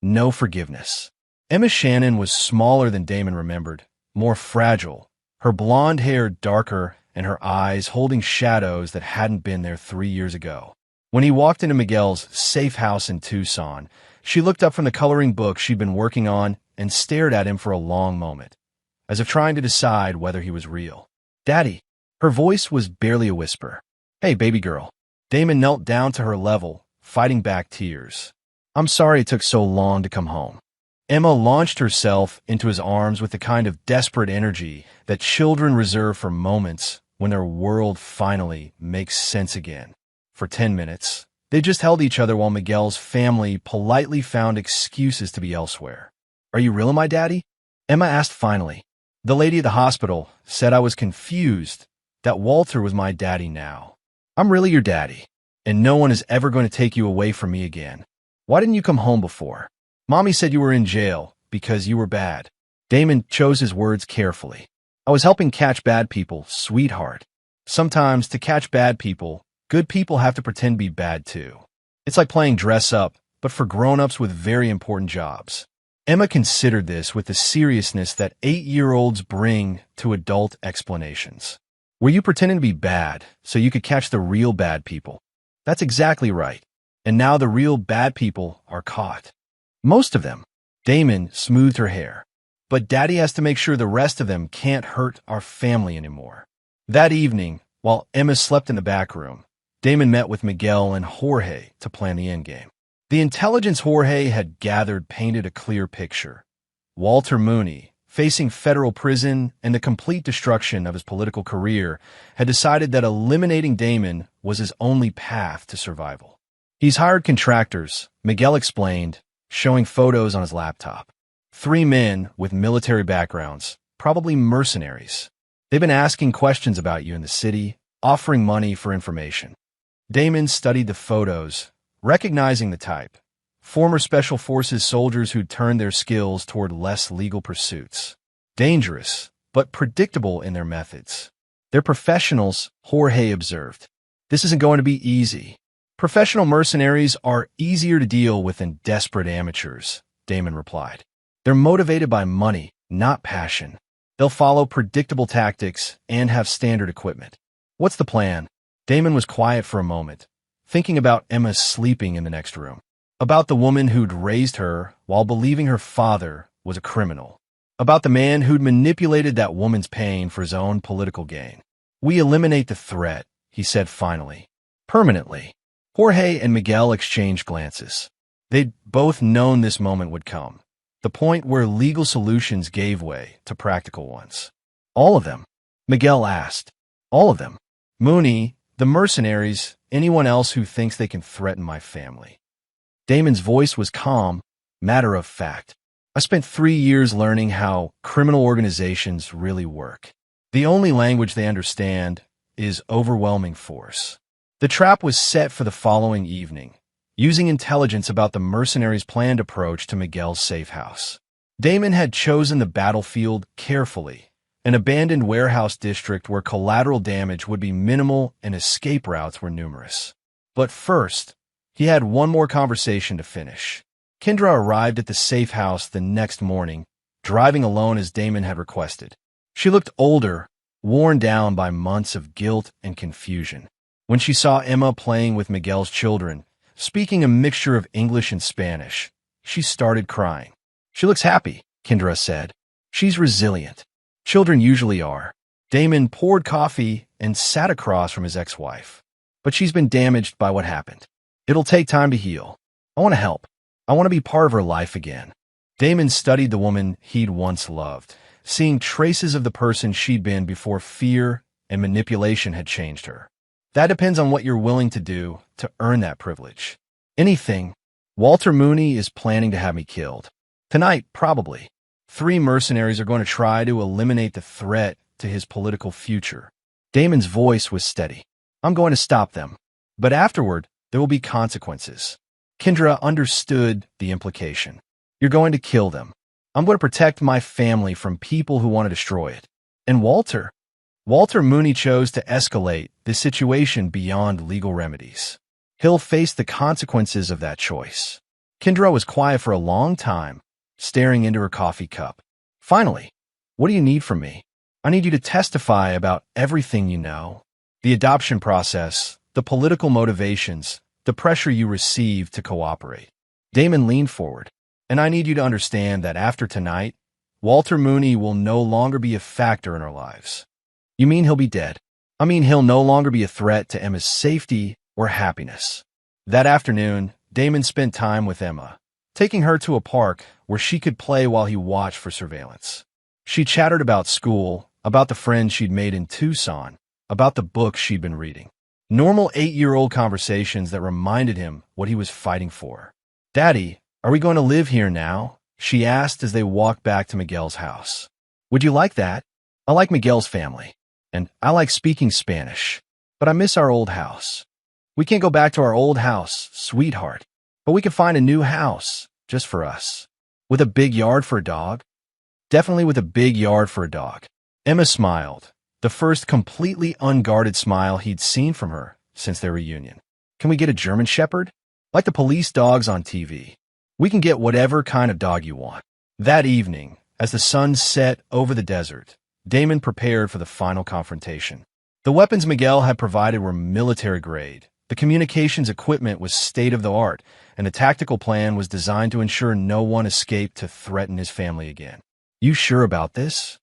Speaker 1: No Forgiveness. Emma Shannon was smaller than Damon remembered, more fragile, her blonde hair darker and her eyes holding shadows that hadn't been there 3 years ago. When he walked into Miguel's safe house in Tucson, she looked up from the coloring book she'd been working on and stared at him for a long moment, as if trying to decide whether he was real. "Daddy." Her voice was barely a whisper. "Hey, baby girl." Damon knelt down to her level, fighting back tears. "I'm sorry it took so long to come home." Emma launched herself into his arms with the kind of desperate energy that children reserve for moments when their world finally makes sense again. For 10 minutes, they just held each other while Miguel's family politely found excuses to be elsewhere. "Are you really my daddy?" Emma asked finally. "The lady at the hospital said I was confused, that Walter was my daddy now. I'm really your daddy, and no one is ever going to take you away from me again. Why didn't you come home before? Mommy said you were in jail because you were bad." Damon chose his words carefully. "I was helping catch bad people, sweetheart. Sometimes to catch bad people, good people have to pretend to be bad too. It's like playing dress up, but for grown-ups with very important jobs." Emma considered this with the seriousness that 8-year-olds bring to adult explanations. "Were you pretending to be bad so you could catch the real bad people?" "That's exactly right. And now the real bad people are caught. Most of them." Damon smoothed her hair. "But Daddy has to make sure the rest of them can't hurt our family anymore." That evening, while Emma slept in the back room, Damon met with Miguel and Jorge to plan the endgame. The intelligence Jorge had gathered painted a clear picture. Walter Mooney, facing federal prison and the complete destruction of his political career, had decided that eliminating Damon was his only path to survival. "He's hired contractors," Miguel explained, showing photos on his laptop. 3 men with military backgrounds, probably mercenaries. "They've been asking questions about you in the city, offering money for information." Damon studied the photos, recognizing the type. Former Special Forces soldiers who'd turned their skills toward less legal pursuits. Dangerous, but predictable in their methods. "They're professionals," Jorge observed. "This isn't going to be easy." Professional mercenaries are easier to deal with than desperate amateurs, Damon replied. They're motivated by money, not passion. They'll follow predictable tactics and have standard equipment. What's the plan? Damon was quiet for a moment, thinking about Emma sleeping in the next room, about the woman who'd raised her while believing her father was a criminal, about the man who'd manipulated that woman's pain for his own political gain. We eliminate the threat, he said finally. Permanently. Jorge and Miguel exchanged glances. They'd both known this moment would come, the point where legal solutions gave way to practical ones. All of them? Miguel asked. All of them. Mooney, the mercenaries, anyone else who thinks they can threaten my family. Damon's voice was calm, matter of fact. I spent 3 years learning how criminal organizations really work. The only language they understand is overwhelming force. The trap was set for the following evening, using intelligence about the mercenaries' planned approach to Miguel's safe house. Damon had chosen the battlefield carefully, an abandoned warehouse district where collateral damage would be minimal and escape routes were numerous. But first, he had one more conversation to finish. Kendra arrived at the safe house the next morning, driving alone as Damon had requested. She looked older, worn down by months of guilt and confusion. When she saw Emma playing with Miguel's children, speaking a mixture of English and Spanish, she started crying. She looks happy, Kendra said. She's resilient. Children usually are. Damon poured coffee and sat across from his ex-wife. But she's been damaged by what happened. It'll take time to heal. I want to help. I want to be part of her life again. Damon studied the woman he'd once loved, seeing traces of the person she'd been before fear and manipulation had changed her. That depends on what you're willing to do to earn that privilege. Anything. Walter Mooney is planning to have me killed. Tonight, probably. 3 mercenaries are going to try to eliminate the threat to his political future. Damon's voice was steady. I'm going to stop them. But afterward, there will be consequences. Kendra understood the implication. You're going to kill them. I'm going to protect my family from people who want to destroy it. And Walter Mooney chose to escalate this situation beyond legal remedies. He'll face the consequences of that choice. Kendra was quiet for a long time, staring into her coffee cup. Finally, what do you need from me? I need you to testify about everything you know. The adoption process, the political motivations, the pressure you received to cooperate. Damon leaned forward. And I need you to understand that after tonight, Walter Mooney will no longer be a factor in our lives. You mean he'll be dead? I mean he'll no longer be a threat to Emma's safety or happiness. That afternoon, Damon spent time with Emma, taking her to a park where she could play while he watched for surveillance. She chattered about school, about the friends she'd made in Tucson, about the books she'd been reading. Normal 8-year-old conversations that reminded him what he was fighting for. Daddy, are we going to live here now? She asked as they walked back to Miguel's house. Would you like that? I like Miguel's family, and I like speaking Spanish, but I miss our old house. We can't go back to our old house, sweetheart, but we can find a new house just for us. With a big yard for a dog? Definitely with a big yard for a dog. Emma smiled, the first completely unguarded smile he'd seen from her since their reunion. Can we get a German Shepherd? Like the police dogs on TV. We can get whatever kind of dog you want. That evening, as the sun set over the desert, Damon prepared for the final confrontation. The weapons Miguel had provided were military grade. The communications equipment was state-of-the-art, and the tactical plan was designed to ensure no one escaped to threaten his family again. You sure about this?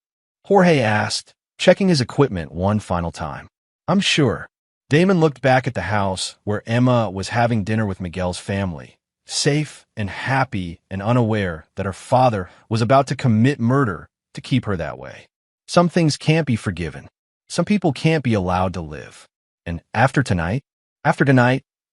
Speaker 1: Jorge asked, checking his equipment one final time. I'm sure. Damon looked back at the house where Emma was having dinner with Miguel's family, safe and happy and unaware that her father was about to commit murder to keep her that way. Some things can't be forgiven. Some people can't be allowed to live. And after tonight,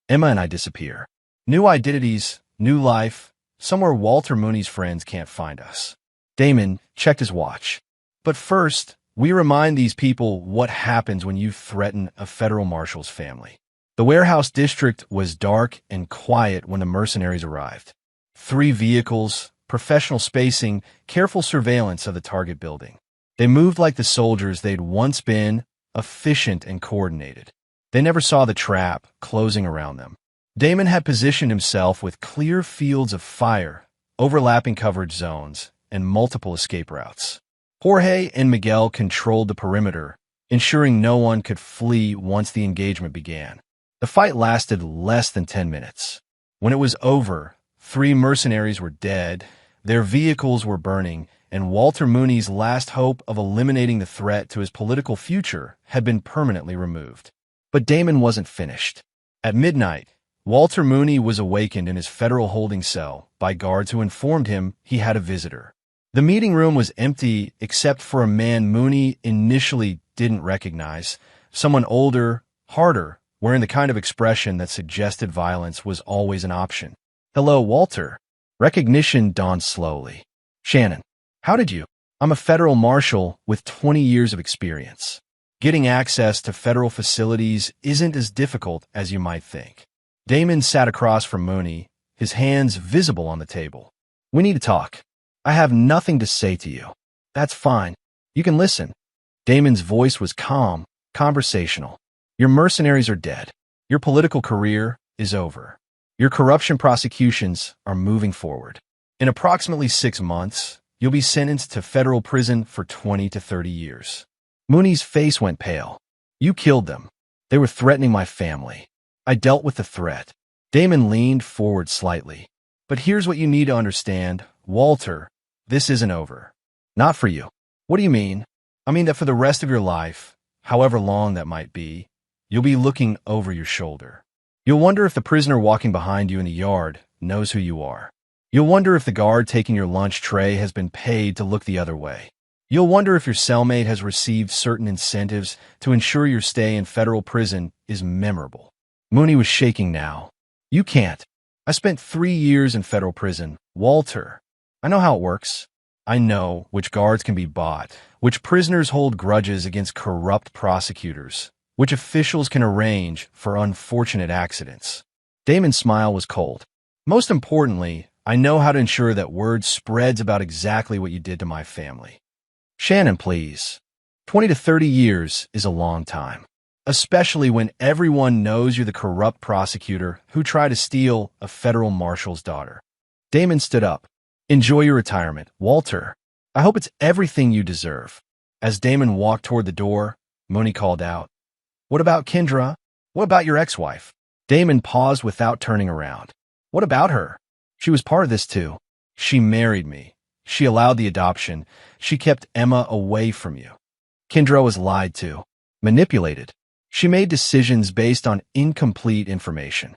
Speaker 1: Emma and I disappear. New identities, new life, somewhere Walter Mooney's friends can't find us. Damon checked his watch. But first, we remind these people what happens when you threaten a federal marshal's family. The warehouse district was dark and quiet when the mercenaries arrived. 3 vehicles, professional spacing, careful surveillance of the target building. They moved like the soldiers they'd once been, efficient and coordinated. They never saw the trap closing around them. Damon had positioned himself with clear fields of fire, overlapping coverage zones, and multiple escape routes. Jorge and Miguel controlled the perimeter, ensuring no one could flee once the engagement began. The fight lasted less than 10 minutes. When it was over, 3 mercenaries were dead, their vehicles were burning, and Walter Mooney's last hope of eliminating the threat to his political future had been permanently removed. But Damon wasn't finished. At midnight, Walter Mooney was awakened in his federal holding cell by guards who informed him he had a visitor. The meeting room was empty except for a man Mooney initially didn't recognize, someone older, harder, wearing the kind of expression that suggested violence was always an option. "Hello, Walter." Recognition dawned slowly. "Shannon, how did you?" "I'm a federal marshal with 20 years of experience. Getting access to federal facilities isn't as difficult as you might think." Damon sat across from Mooney, his hands visible on the table. "We need to talk. I have nothing to say to you." "That's fine. You can listen." Damon's voice was calm, conversational. "Your mercenaries are dead. Your political career is over. Your corruption prosecutions are moving forward. In approximately 6 months, you'll be sentenced to federal prison for 20 to 30 years. Mooney's face went pale. "You killed them. They were threatening my family. I dealt with the threat." Damon leaned forward slightly. "But here's what you need to understand, Walter. This isn't over. Not for you." "What do you mean?" "I mean that for the rest of your life, however long that might be, you'll be looking over your shoulder. You'll wonder if the prisoner walking behind you in the yard knows who you are. You'll wonder if the guard taking your lunch tray has been paid to look the other way. You'll wonder if your cellmate has received certain incentives to ensure your stay in federal prison is memorable." Mooney was shaking now. "You can't. I spent 3 years in federal prison, Walter. I know how it works. I know which guards can be bought, which prisoners hold grudges against corrupt prosecutors, which officials can arrange for unfortunate accidents." Damon's smile was cold. "Most importantly, I know how to ensure that word spreads about exactly what you did to my family." "Shannon, please. 20 to 30 years is a long time, especially when everyone knows you're the corrupt prosecutor who tried to steal a federal marshal's daughter." Damon stood up. "Enjoy your retirement, Walter. I hope it's everything you deserve." As Damon walked toward the door, Mooney called out, "What about Kendra? What about your ex-wife?" Damon paused without turning around. "What about her? She was part of this too. She married me. She allowed the adoption. She kept Emma away from you. Kendra was lied to, manipulated. She made decisions based on incomplete information."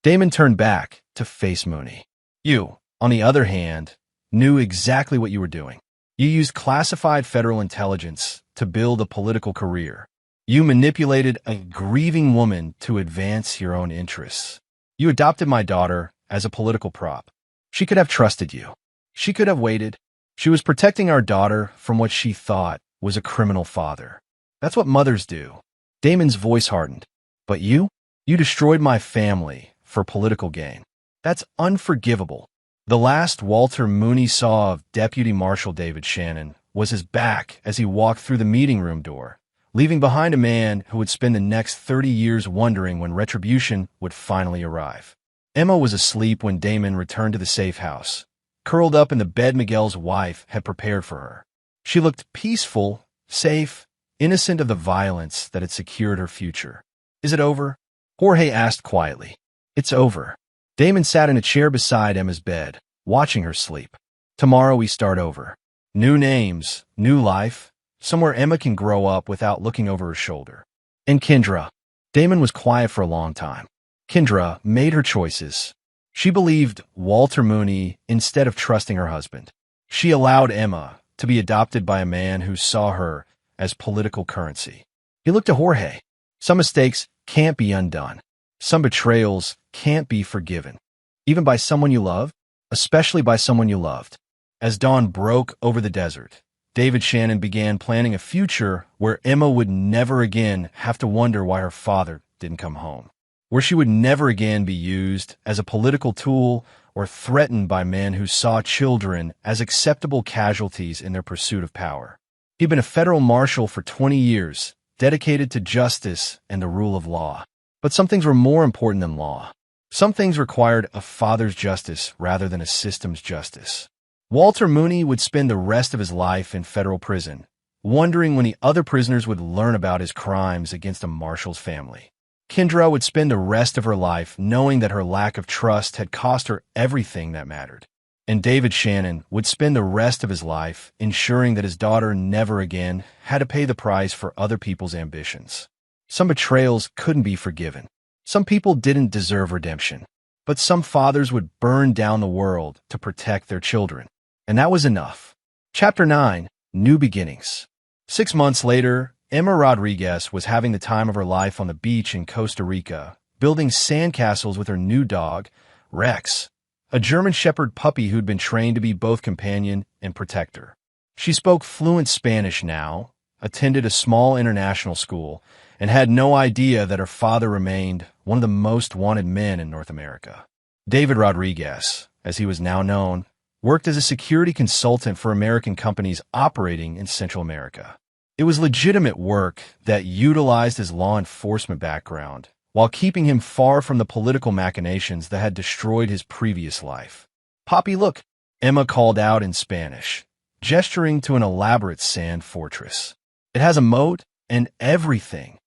Speaker 1: Damon turned back to face Mooney. "You, on the other hand, knew exactly what you were doing. You used classified federal intelligence to build a political career. You manipulated a grieving woman to advance your own interests. You adopted my daughter as a political prop. She could have trusted you. She could have waited. She was protecting our daughter from what she thought was a criminal father. That's what mothers do." Damon's voice hardened. "But you? You destroyed my family for political gain. That's unforgivable." The last Walter Mooney saw of Deputy Marshal David Shannon was his back as he walked through the meeting room door, leaving behind a man who would spend the next 30 years wondering when retribution would finally arrive. Emma was asleep when Damon returned to the safe house, curled up in the bed Miguel's wife had prepared for her. She looked peaceful, safe, innocent of the violence that had secured her future. "Is it over?" Jorge asked quietly. "It's over." Damon sat in a chair beside Emma's bed, watching her sleep. "Tomorrow we start over. New names, new life, somewhere Emma can grow up without looking over her shoulder." "And Kendra?" Damon was quiet for a long time. "Kendra made her choices. She believed Walter Mooney instead of trusting her husband. She allowed Emma to be adopted by a man who saw her as political currency." He looked to Jorge. "Some mistakes can't be undone. Some betrayals can't be forgiven. Even by someone you love, especially by someone you loved." As dawn broke over the desert, David Shannon began planning a future where Emma would never again have to wonder why her father didn't come home, where she would never again be used as a political tool or threatened by men who saw children as acceptable casualties in their pursuit of power. He'd been a federal marshal for 20 years, dedicated to justice and the rule of law. But some things were more important than law. Some things required a father's justice rather than a system's justice. Walter Mooney would spend the rest of his life in federal prison, wondering when the other prisoners would learn about his crimes against a Marshal's family. Kendra would spend the rest of her life knowing that her lack of trust had cost her everything that mattered. And David Shannon would spend the rest of his life ensuring that his daughter never again had to pay the price for other people's ambitions. Some betrayals couldn't be forgiven. Some people didn't deserve redemption. But some fathers would burn down the world to protect their children. And that was enough. Chapter 9, New Beginnings. 6 months later, Emma Rodriguez was having the time of her life on the beach in Costa Rica, building sandcastles with her new dog, Rex, a German Shepherd puppy who'd been trained to be both companion and protector. She spoke fluent Spanish now, attended a small international school, and had no idea that her father remained one of the most wanted men in North America. David Rodriguez, as he was now known, worked as a security consultant for American companies operating in Central America. It was legitimate work that utilized his law enforcement background while keeping him far from the political machinations that had destroyed his previous life. "Poppy, look," Emma called out in Spanish, gesturing to an elaborate sand fortress. "It has a moat and everything."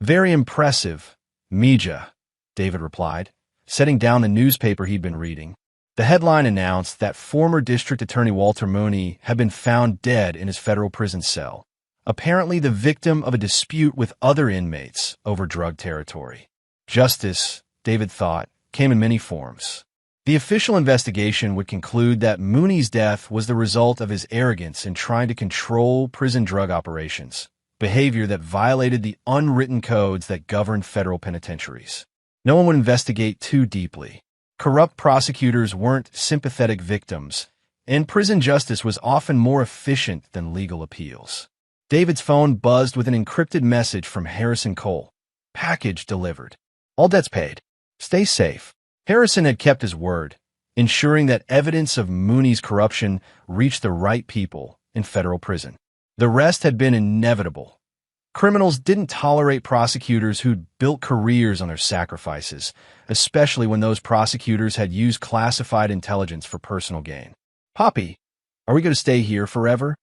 Speaker 1: "Very impressive, Mija," David replied, setting down the newspaper he'd been reading. The headline announced that former District Attorney Walter Mooney had been found dead in his federal prison cell, apparently the victim of a dispute with other inmates over drug territory. Justice, David thought, came in many forms. The official investigation would conclude that Mooney's death was the result of his arrogance in trying to control prison drug operations, behavior that violated the unwritten codes that govern federal penitentiaries. No one would investigate too deeply. Corrupt prosecutors weren't sympathetic victims, and prison justice was often more efficient than legal appeals. David's phone buzzed with an encrypted message from Harrison Cole. "Package delivered. All debts paid. Stay safe." Harrison had kept his word, ensuring that evidence of Mooney's corruption reached the right people in federal prison. The rest had been inevitable. Criminals didn't tolerate prosecutors who'd built careers on their sacrifices, especially when those prosecutors had used classified intelligence for personal gain. "Poppy, are we going to stay here forever?"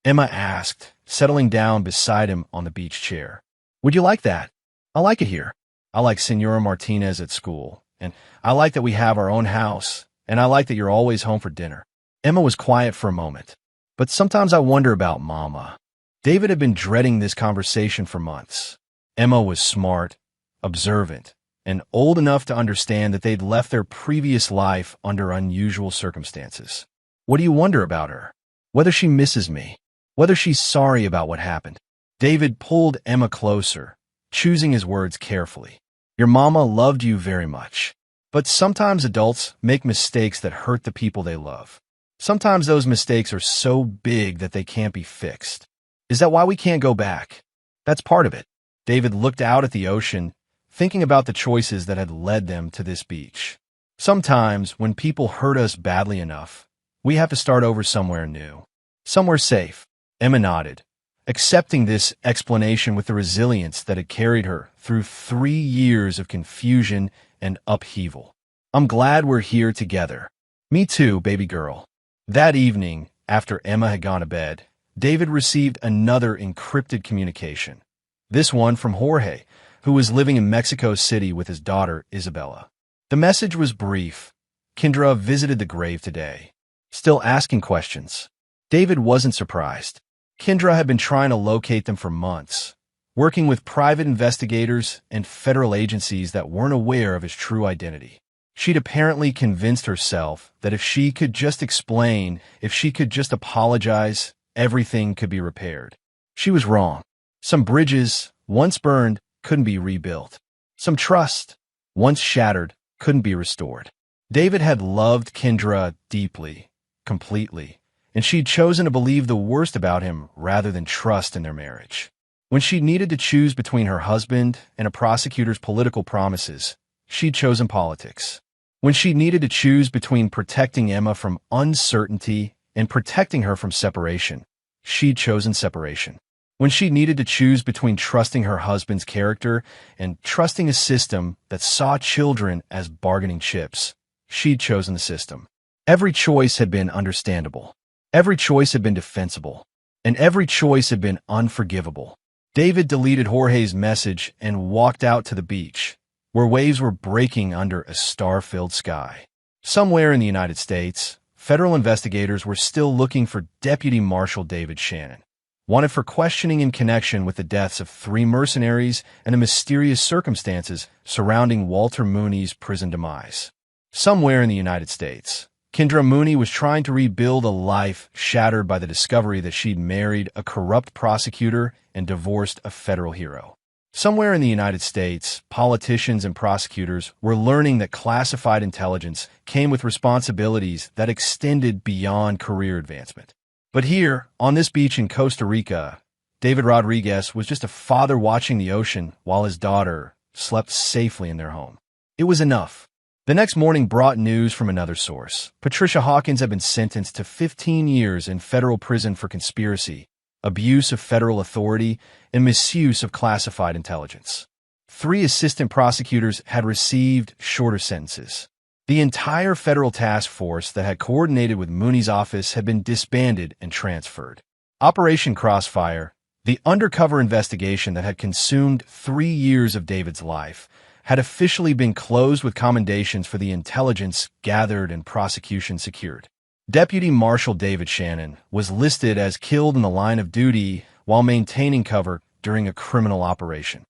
Speaker 1: Emma asked, settling down beside him on the beach chair. "Would you like that? I like it here. I like Senora Martinez at school, and I like that we have our own house, and I like that you're always home for dinner." Emma was quiet for a moment. "But sometimes I wonder about Mama." David had been dreading this conversation for months. Emma was smart, observant, and old enough to understand that they'd left their previous life under unusual circumstances. "What do you wonder about her? Whether she misses me? Whether she's sorry about what happened?" David pulled Emma closer, choosing his words carefully. "Your mama loved you very much. But sometimes adults make mistakes that hurt the people they love. Sometimes those mistakes are so big that they can't be fixed. Is that why we can't go back? That's part of it." David looked out at the ocean, thinking about the choices that had led them to this beach. "Sometimes, when people hurt us badly enough, we have to start over somewhere new. Somewhere safe." Emma nodded, accepting this explanation with the resilience that had carried her through 3 years of confusion and upheaval. "I'm glad we're here together." "Me too, baby girl." That evening, after Emma had gone to bed, David received another encrypted communication, this one from Jorge, who was living in Mexico City with his daughter, Isabella. The message was brief. "Kendra visited the grave today. Still asking questions." David wasn't surprised. Kendra had been trying to locate them for months, working with private investigators and federal agencies that weren't aware of his true identity. She'd apparently convinced herself that if she could just explain, if she could just apologize, everything could be repaired. She was wrong. Some bridges, once burned, couldn't be rebuilt. Some trust, once shattered, couldn't be restored. David had loved Kendra deeply, completely, and she'd chosen to believe the worst about him rather than trust in their marriage. When she needed to choose between her husband and a prosecutor's political promises, she'd chosen politics. When she needed to choose between protecting Emma from uncertainty and protecting her from separation, she'd chosen separation. When she needed to choose between trusting her husband's character and trusting a system that saw children as bargaining chips, she'd chosen the system. Every choice had been understandable. Every choice had been defensible. And every choice had been unforgivable. David deleted Jorge's message and walked out to the beach, where waves were breaking under a star-filled sky. Somewhere in the United States, federal investigators were still looking for Deputy Marshal David Shannon, wanted for questioning in connection with the deaths of 3 mercenaries and the mysterious circumstances surrounding Walter Mooney's prison demise. Somewhere in the United States, Kendra Mooney was trying to rebuild a life shattered by the discovery that she'd married a corrupt prosecutor and divorced a federal hero. Somewhere in the United States, politicians and prosecutors were learning that classified intelligence came with responsibilities that extended beyond career advancement. But here, on this beach in Costa Rica, David Rodriguez was just a father watching the ocean while his daughter slept safely in their home. It was enough. The next morning brought news from another source. Patricia Hawkins had been sentenced to 15 years in federal prison for conspiracy, abuse of federal authority, and misuse of classified intelligence. 3 assistant prosecutors had received shorter sentences. The entire federal task force that had coordinated with Mooney's office had been disbanded and transferred. Operation Crossfire, the undercover investigation that had consumed 3 years of David's life, had officially been closed with commendations for the intelligence gathered and prosecution secured. Deputy Marshal David Shannon was listed as killed in the line of duty while maintaining cover during a criminal operation.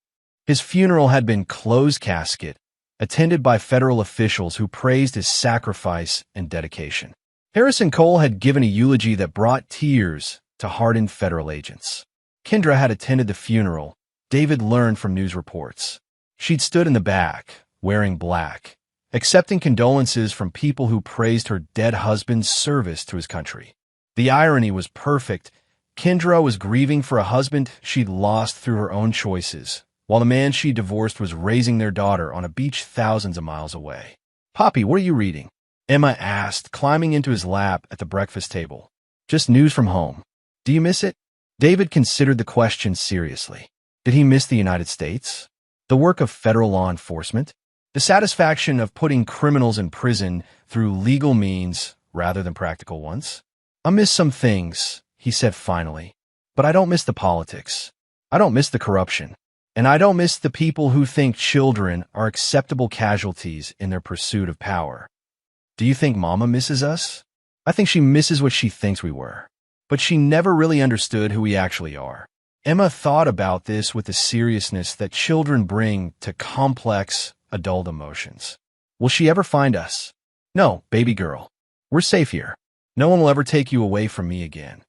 Speaker 1: His funeral had been closed casket, attended by federal officials who praised his sacrifice and dedication. Harrison Cole had given a eulogy that brought tears to hardened federal agents. Kendra had attended the funeral, David learned from news reports. She'd stood in the back, wearing black, accepting condolences from people who praised her dead husband's service to his country. The irony was perfect. Kendra was grieving for a husband she'd lost through her own choices, while the man she divorced was raising their daughter on a beach thousands of miles away. "Poppy, what are you reading?" Emma asked, climbing into his lap at the breakfast table. "Just news from home. Do you miss it?" David considered the question seriously. Did he miss the United States? The work of federal law enforcement? The satisfaction of putting criminals in prison through legal means rather than practical ones? "I miss some things," he said finally, "but I don't miss the politics. I don't miss the corruption. And I don't miss the people who think children are acceptable casualties in their pursuit of power." "Do you think Mama misses us?" "I think she misses what she thinks we were. But she never really understood who we actually are." Emma thought about this with the seriousness that children bring to complex adult emotions. "Will she ever find us?" "No, baby girl. We're safe here. No one will ever take you away from me again."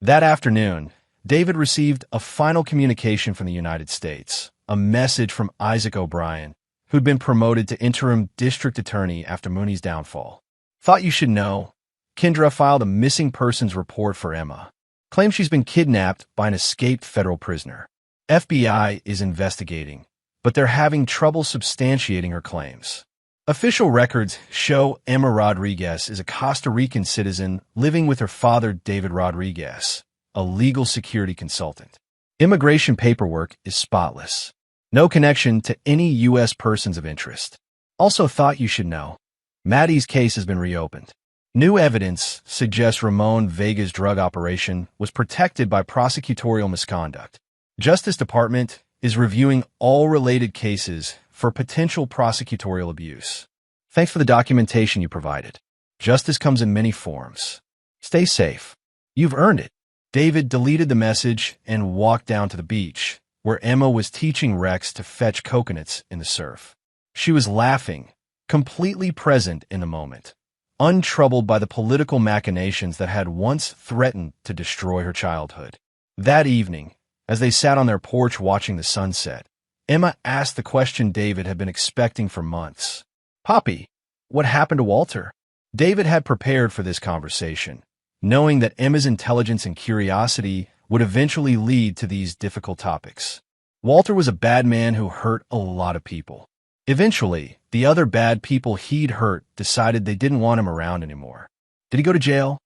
Speaker 1: That afternoon, David received a final communication from the United States, a message from Isaac O'Brien, who'd been promoted to interim district attorney after Mooney's downfall. "Thought you should know. Kendra filed a missing persons report for Emma. Claims she's been kidnapped by an escaped federal prisoner. FBI is investigating, but they're having trouble substantiating her claims. Official records show Emma Rodriguez is a Costa Rican citizen living with her father, David Rodriguez, a legal security consultant. Immigration paperwork is spotless. No connection to any U.S. persons of interest. Also thought you should know. Maddie's case has been reopened. New evidence suggests Ramon Vega's drug operation was protected by prosecutorial misconduct. Justice Department is reviewing all related cases for potential prosecutorial abuse. Thanks for the documentation you provided. Justice comes in many forms. Stay safe. You've earned it." David deleted the message and walked down to the beach, where Emma was teaching Rex to fetch coconuts in the surf. She was laughing, completely present in the moment, untroubled by the political machinations that had once threatened to destroy her childhood. That evening, as they sat on their porch watching the sunset, Emma asked the question David had been expecting for months. "Poppy, what happened to Walter?" David had prepared for this conversation, knowing that Emma's intelligence and curiosity would eventually lead to these difficult topics. Walter was a bad man who hurt a lot of people. Eventually, the other bad people he'd hurt decided they didn't want him around anymore. Did he go to jail?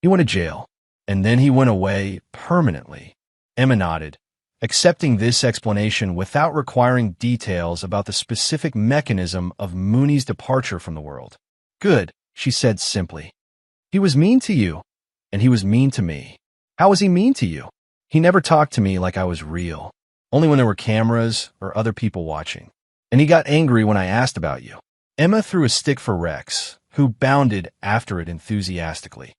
Speaker 1: He went to jail, and then he went away permanently. Emma nodded, accepting this explanation without requiring details about the specific mechanism of Mooney's departure from the world. Good, she said simply. He was mean to you, and he was mean to me. How was he mean to you? He never talked to me like I was real, only when there were cameras or other people watching. And he got angry when I asked about you. Emma threw a stick for Rex, who bounded after it enthusiastically.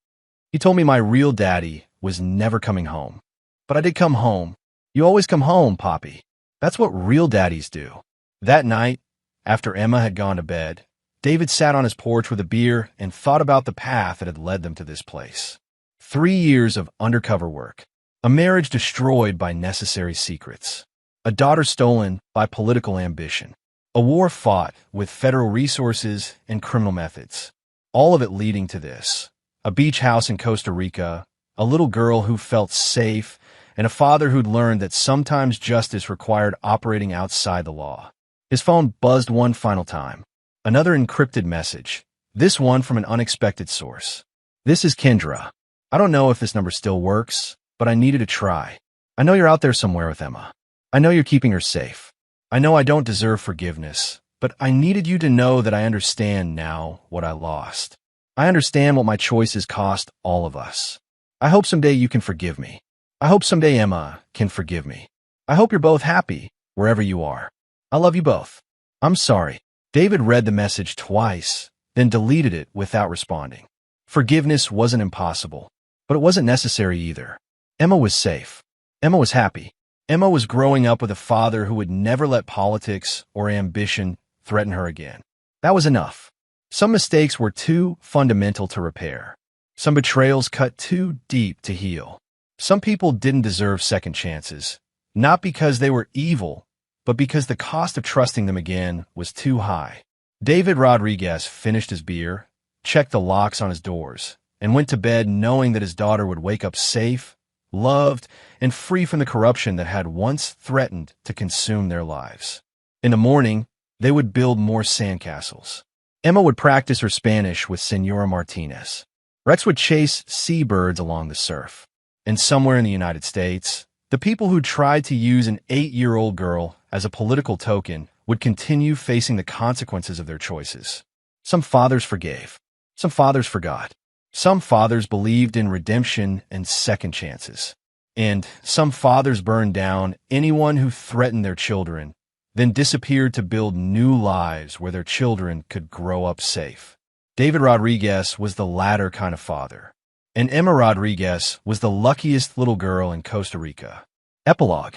Speaker 1: He told me my real daddy was never coming home. But I did come home. You always come home, Poppy. That's what real daddies do. That night, after Emma had gone to bed, David sat on his porch with a beer and thought about the path that had led them to this place. 3 years of undercover work, a marriage destroyed by necessary secrets, a daughter stolen by political ambition, a war fought with federal resources and criminal methods, all of it leading to this: a beach house in Costa Rica, a little girl who felt safe, and a father who'd learned that sometimes justice required operating outside the law. His phone buzzed one final time. Another encrypted message, this one from an unexpected source. This is Kendra. I don't know if this number still works, but I needed to try. I know you're out there somewhere with Emma. I know you're keeping her safe. I know I don't deserve forgiveness, but I needed you to know that I understand now what I lost. I understand what my choices cost all of us. I hope someday you can forgive me. I hope someday Emma can forgive me. I hope you're both happy, wherever you are. I love you both. I'm sorry. David read the message twice, then deleted it without responding. Forgiveness wasn't impossible, but it wasn't necessary either. Emma was safe. Emma was happy. Emma was growing up with a father who would never let politics or ambition threaten her again. That was enough. Some mistakes were too fundamental to repair. Some betrayals cut too deep to heal. Some people didn't deserve second chances, not because they were evil, but because the cost of trusting them again was too high. David Rodriguez finished his beer, checked the locks on his doors, and went to bed knowing that his daughter would wake up safe, loved, and free from the corruption that had once threatened to consume their lives. In the morning, they would build more sandcastles. Emma would practice her Spanish with Senora Martinez. Rex would chase seabirds along the surf. And somewhere in the United States, the people who tried to use an 8-year-old girl as a political token would continue facing the consequences of their choices. Some fathers forgave. Some fathers forgot. Some fathers believed in redemption and second chances. And some fathers burned down anyone who threatened their children, then disappeared to build new lives where their children could grow up safe. David Rodriguez was the latter kind of father. And Emma Rodriguez was the luckiest little girl in Costa Rica. Epilogue.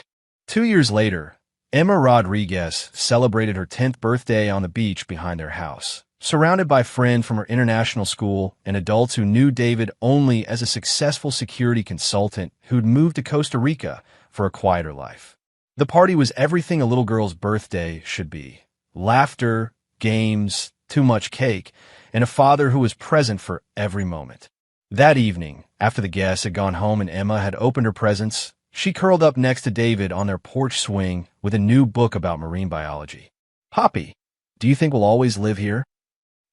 Speaker 1: 2 years later, Emma Rodriguez celebrated her 10th birthday on the beach behind their house, surrounded by friends from her international school and adults who knew David only as a successful security consultant who'd moved to Costa Rica for a quieter life. The party was everything a little girl's birthday should be: laughter, games, too much cake, and a father who was present for every moment. That evening, after the guests had gone home and Emma had opened her presents, she curled up next to David on their porch swing with a new book about marine biology. Poppy, do you think we'll always live here?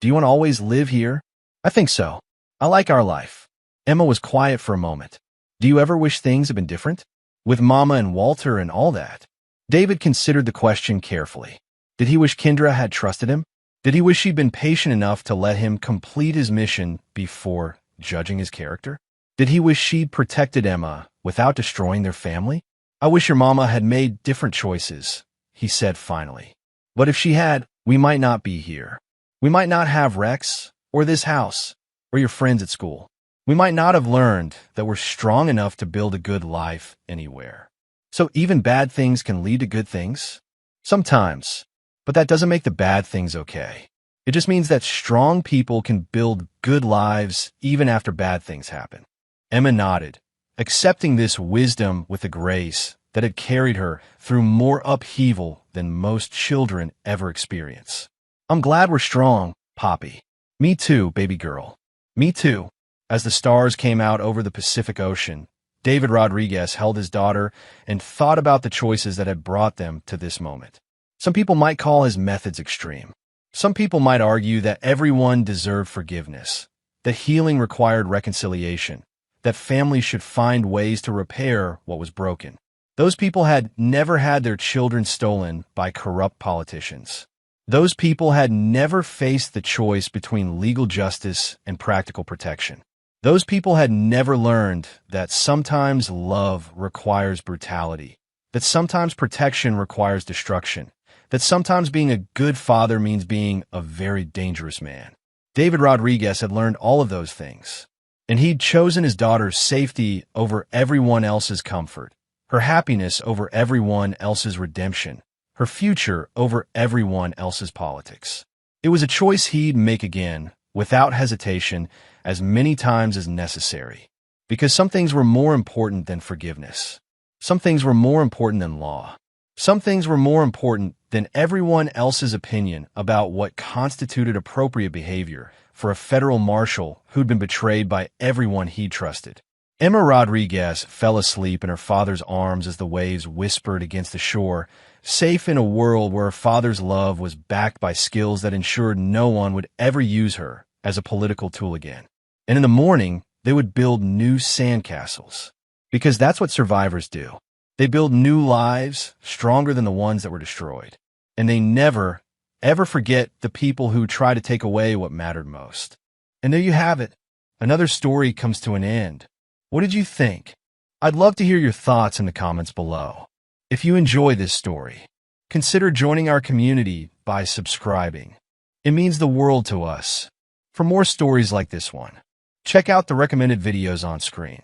Speaker 1: Do you want to always live here? I think so. I like our life. Emma was quiet for a moment. Do you ever wish things had been different? With Mama and Walter and all that? David considered the question carefully. Did he wish Kendra had trusted him? Did he wish she'd been patient enough to let him complete his mission before judging his character? Did he wish she'd protected Emma without destroying their family? I wish your mama had made different choices, he said finally. But if she had, we might not be here. We might not have Rex, or this house, or your friends at school. We might not have learned that we're strong enough to build a good life anywhere. So even bad things can lead to good things? Sometimes. But that doesn't make the bad things okay. It just means that strong people can build good lives even after bad things happen. Emma nodded, accepting this wisdom with a grace that had carried her through more upheaval than most children ever experience. I'm glad we're strong, Poppy. Me too, baby girl. Me too. As the stars came out over the Pacific Ocean, David Rodriguez held his daughter and thought about the choices that had brought them to this moment. Some people might call his methods extreme. Some people might argue that everyone deserved forgiveness, that healing required reconciliation, that families should find ways to repair what was broken. Those people had never had their children stolen by corrupt politicians. Those people had never faced the choice between legal justice and practical protection. Those people had never learned that sometimes love requires brutality, that sometimes protection requires destruction, that sometimes being a good father means being a very dangerous man. David Rodriguez had learned all of those things, and he'd chosen his daughter's safety over everyone else's comfort, her happiness over everyone else's redemption, her future over everyone else's politics. It was a choice he'd make again, without hesitation, as many times as necessary. Because some things were more important than forgiveness. Some things were more important than law. Some things were more important than everyone else's opinion about what constituted appropriate behavior for a federal marshal who'd been betrayed by everyone he trusted. Emma Rodriguez fell asleep in her father's arms as the waves whispered against the shore, safe in a world where her father's love was backed by skills that ensured no one would ever use her as a political tool again. And in the morning, they would build new sandcastles. Because that's what survivors do. They build new lives, stronger than the ones that were destroyed. And they never, ever forget the people who try to take away what mattered most. And there you have it. Another story comes to an end. What did you think? I'd love to hear your thoughts in the comments below. If you enjoy this story, consider joining our community by subscribing. It means the world to us. For more stories like this one, check out the recommended videos on screen.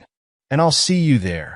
Speaker 1: And I'll see you there.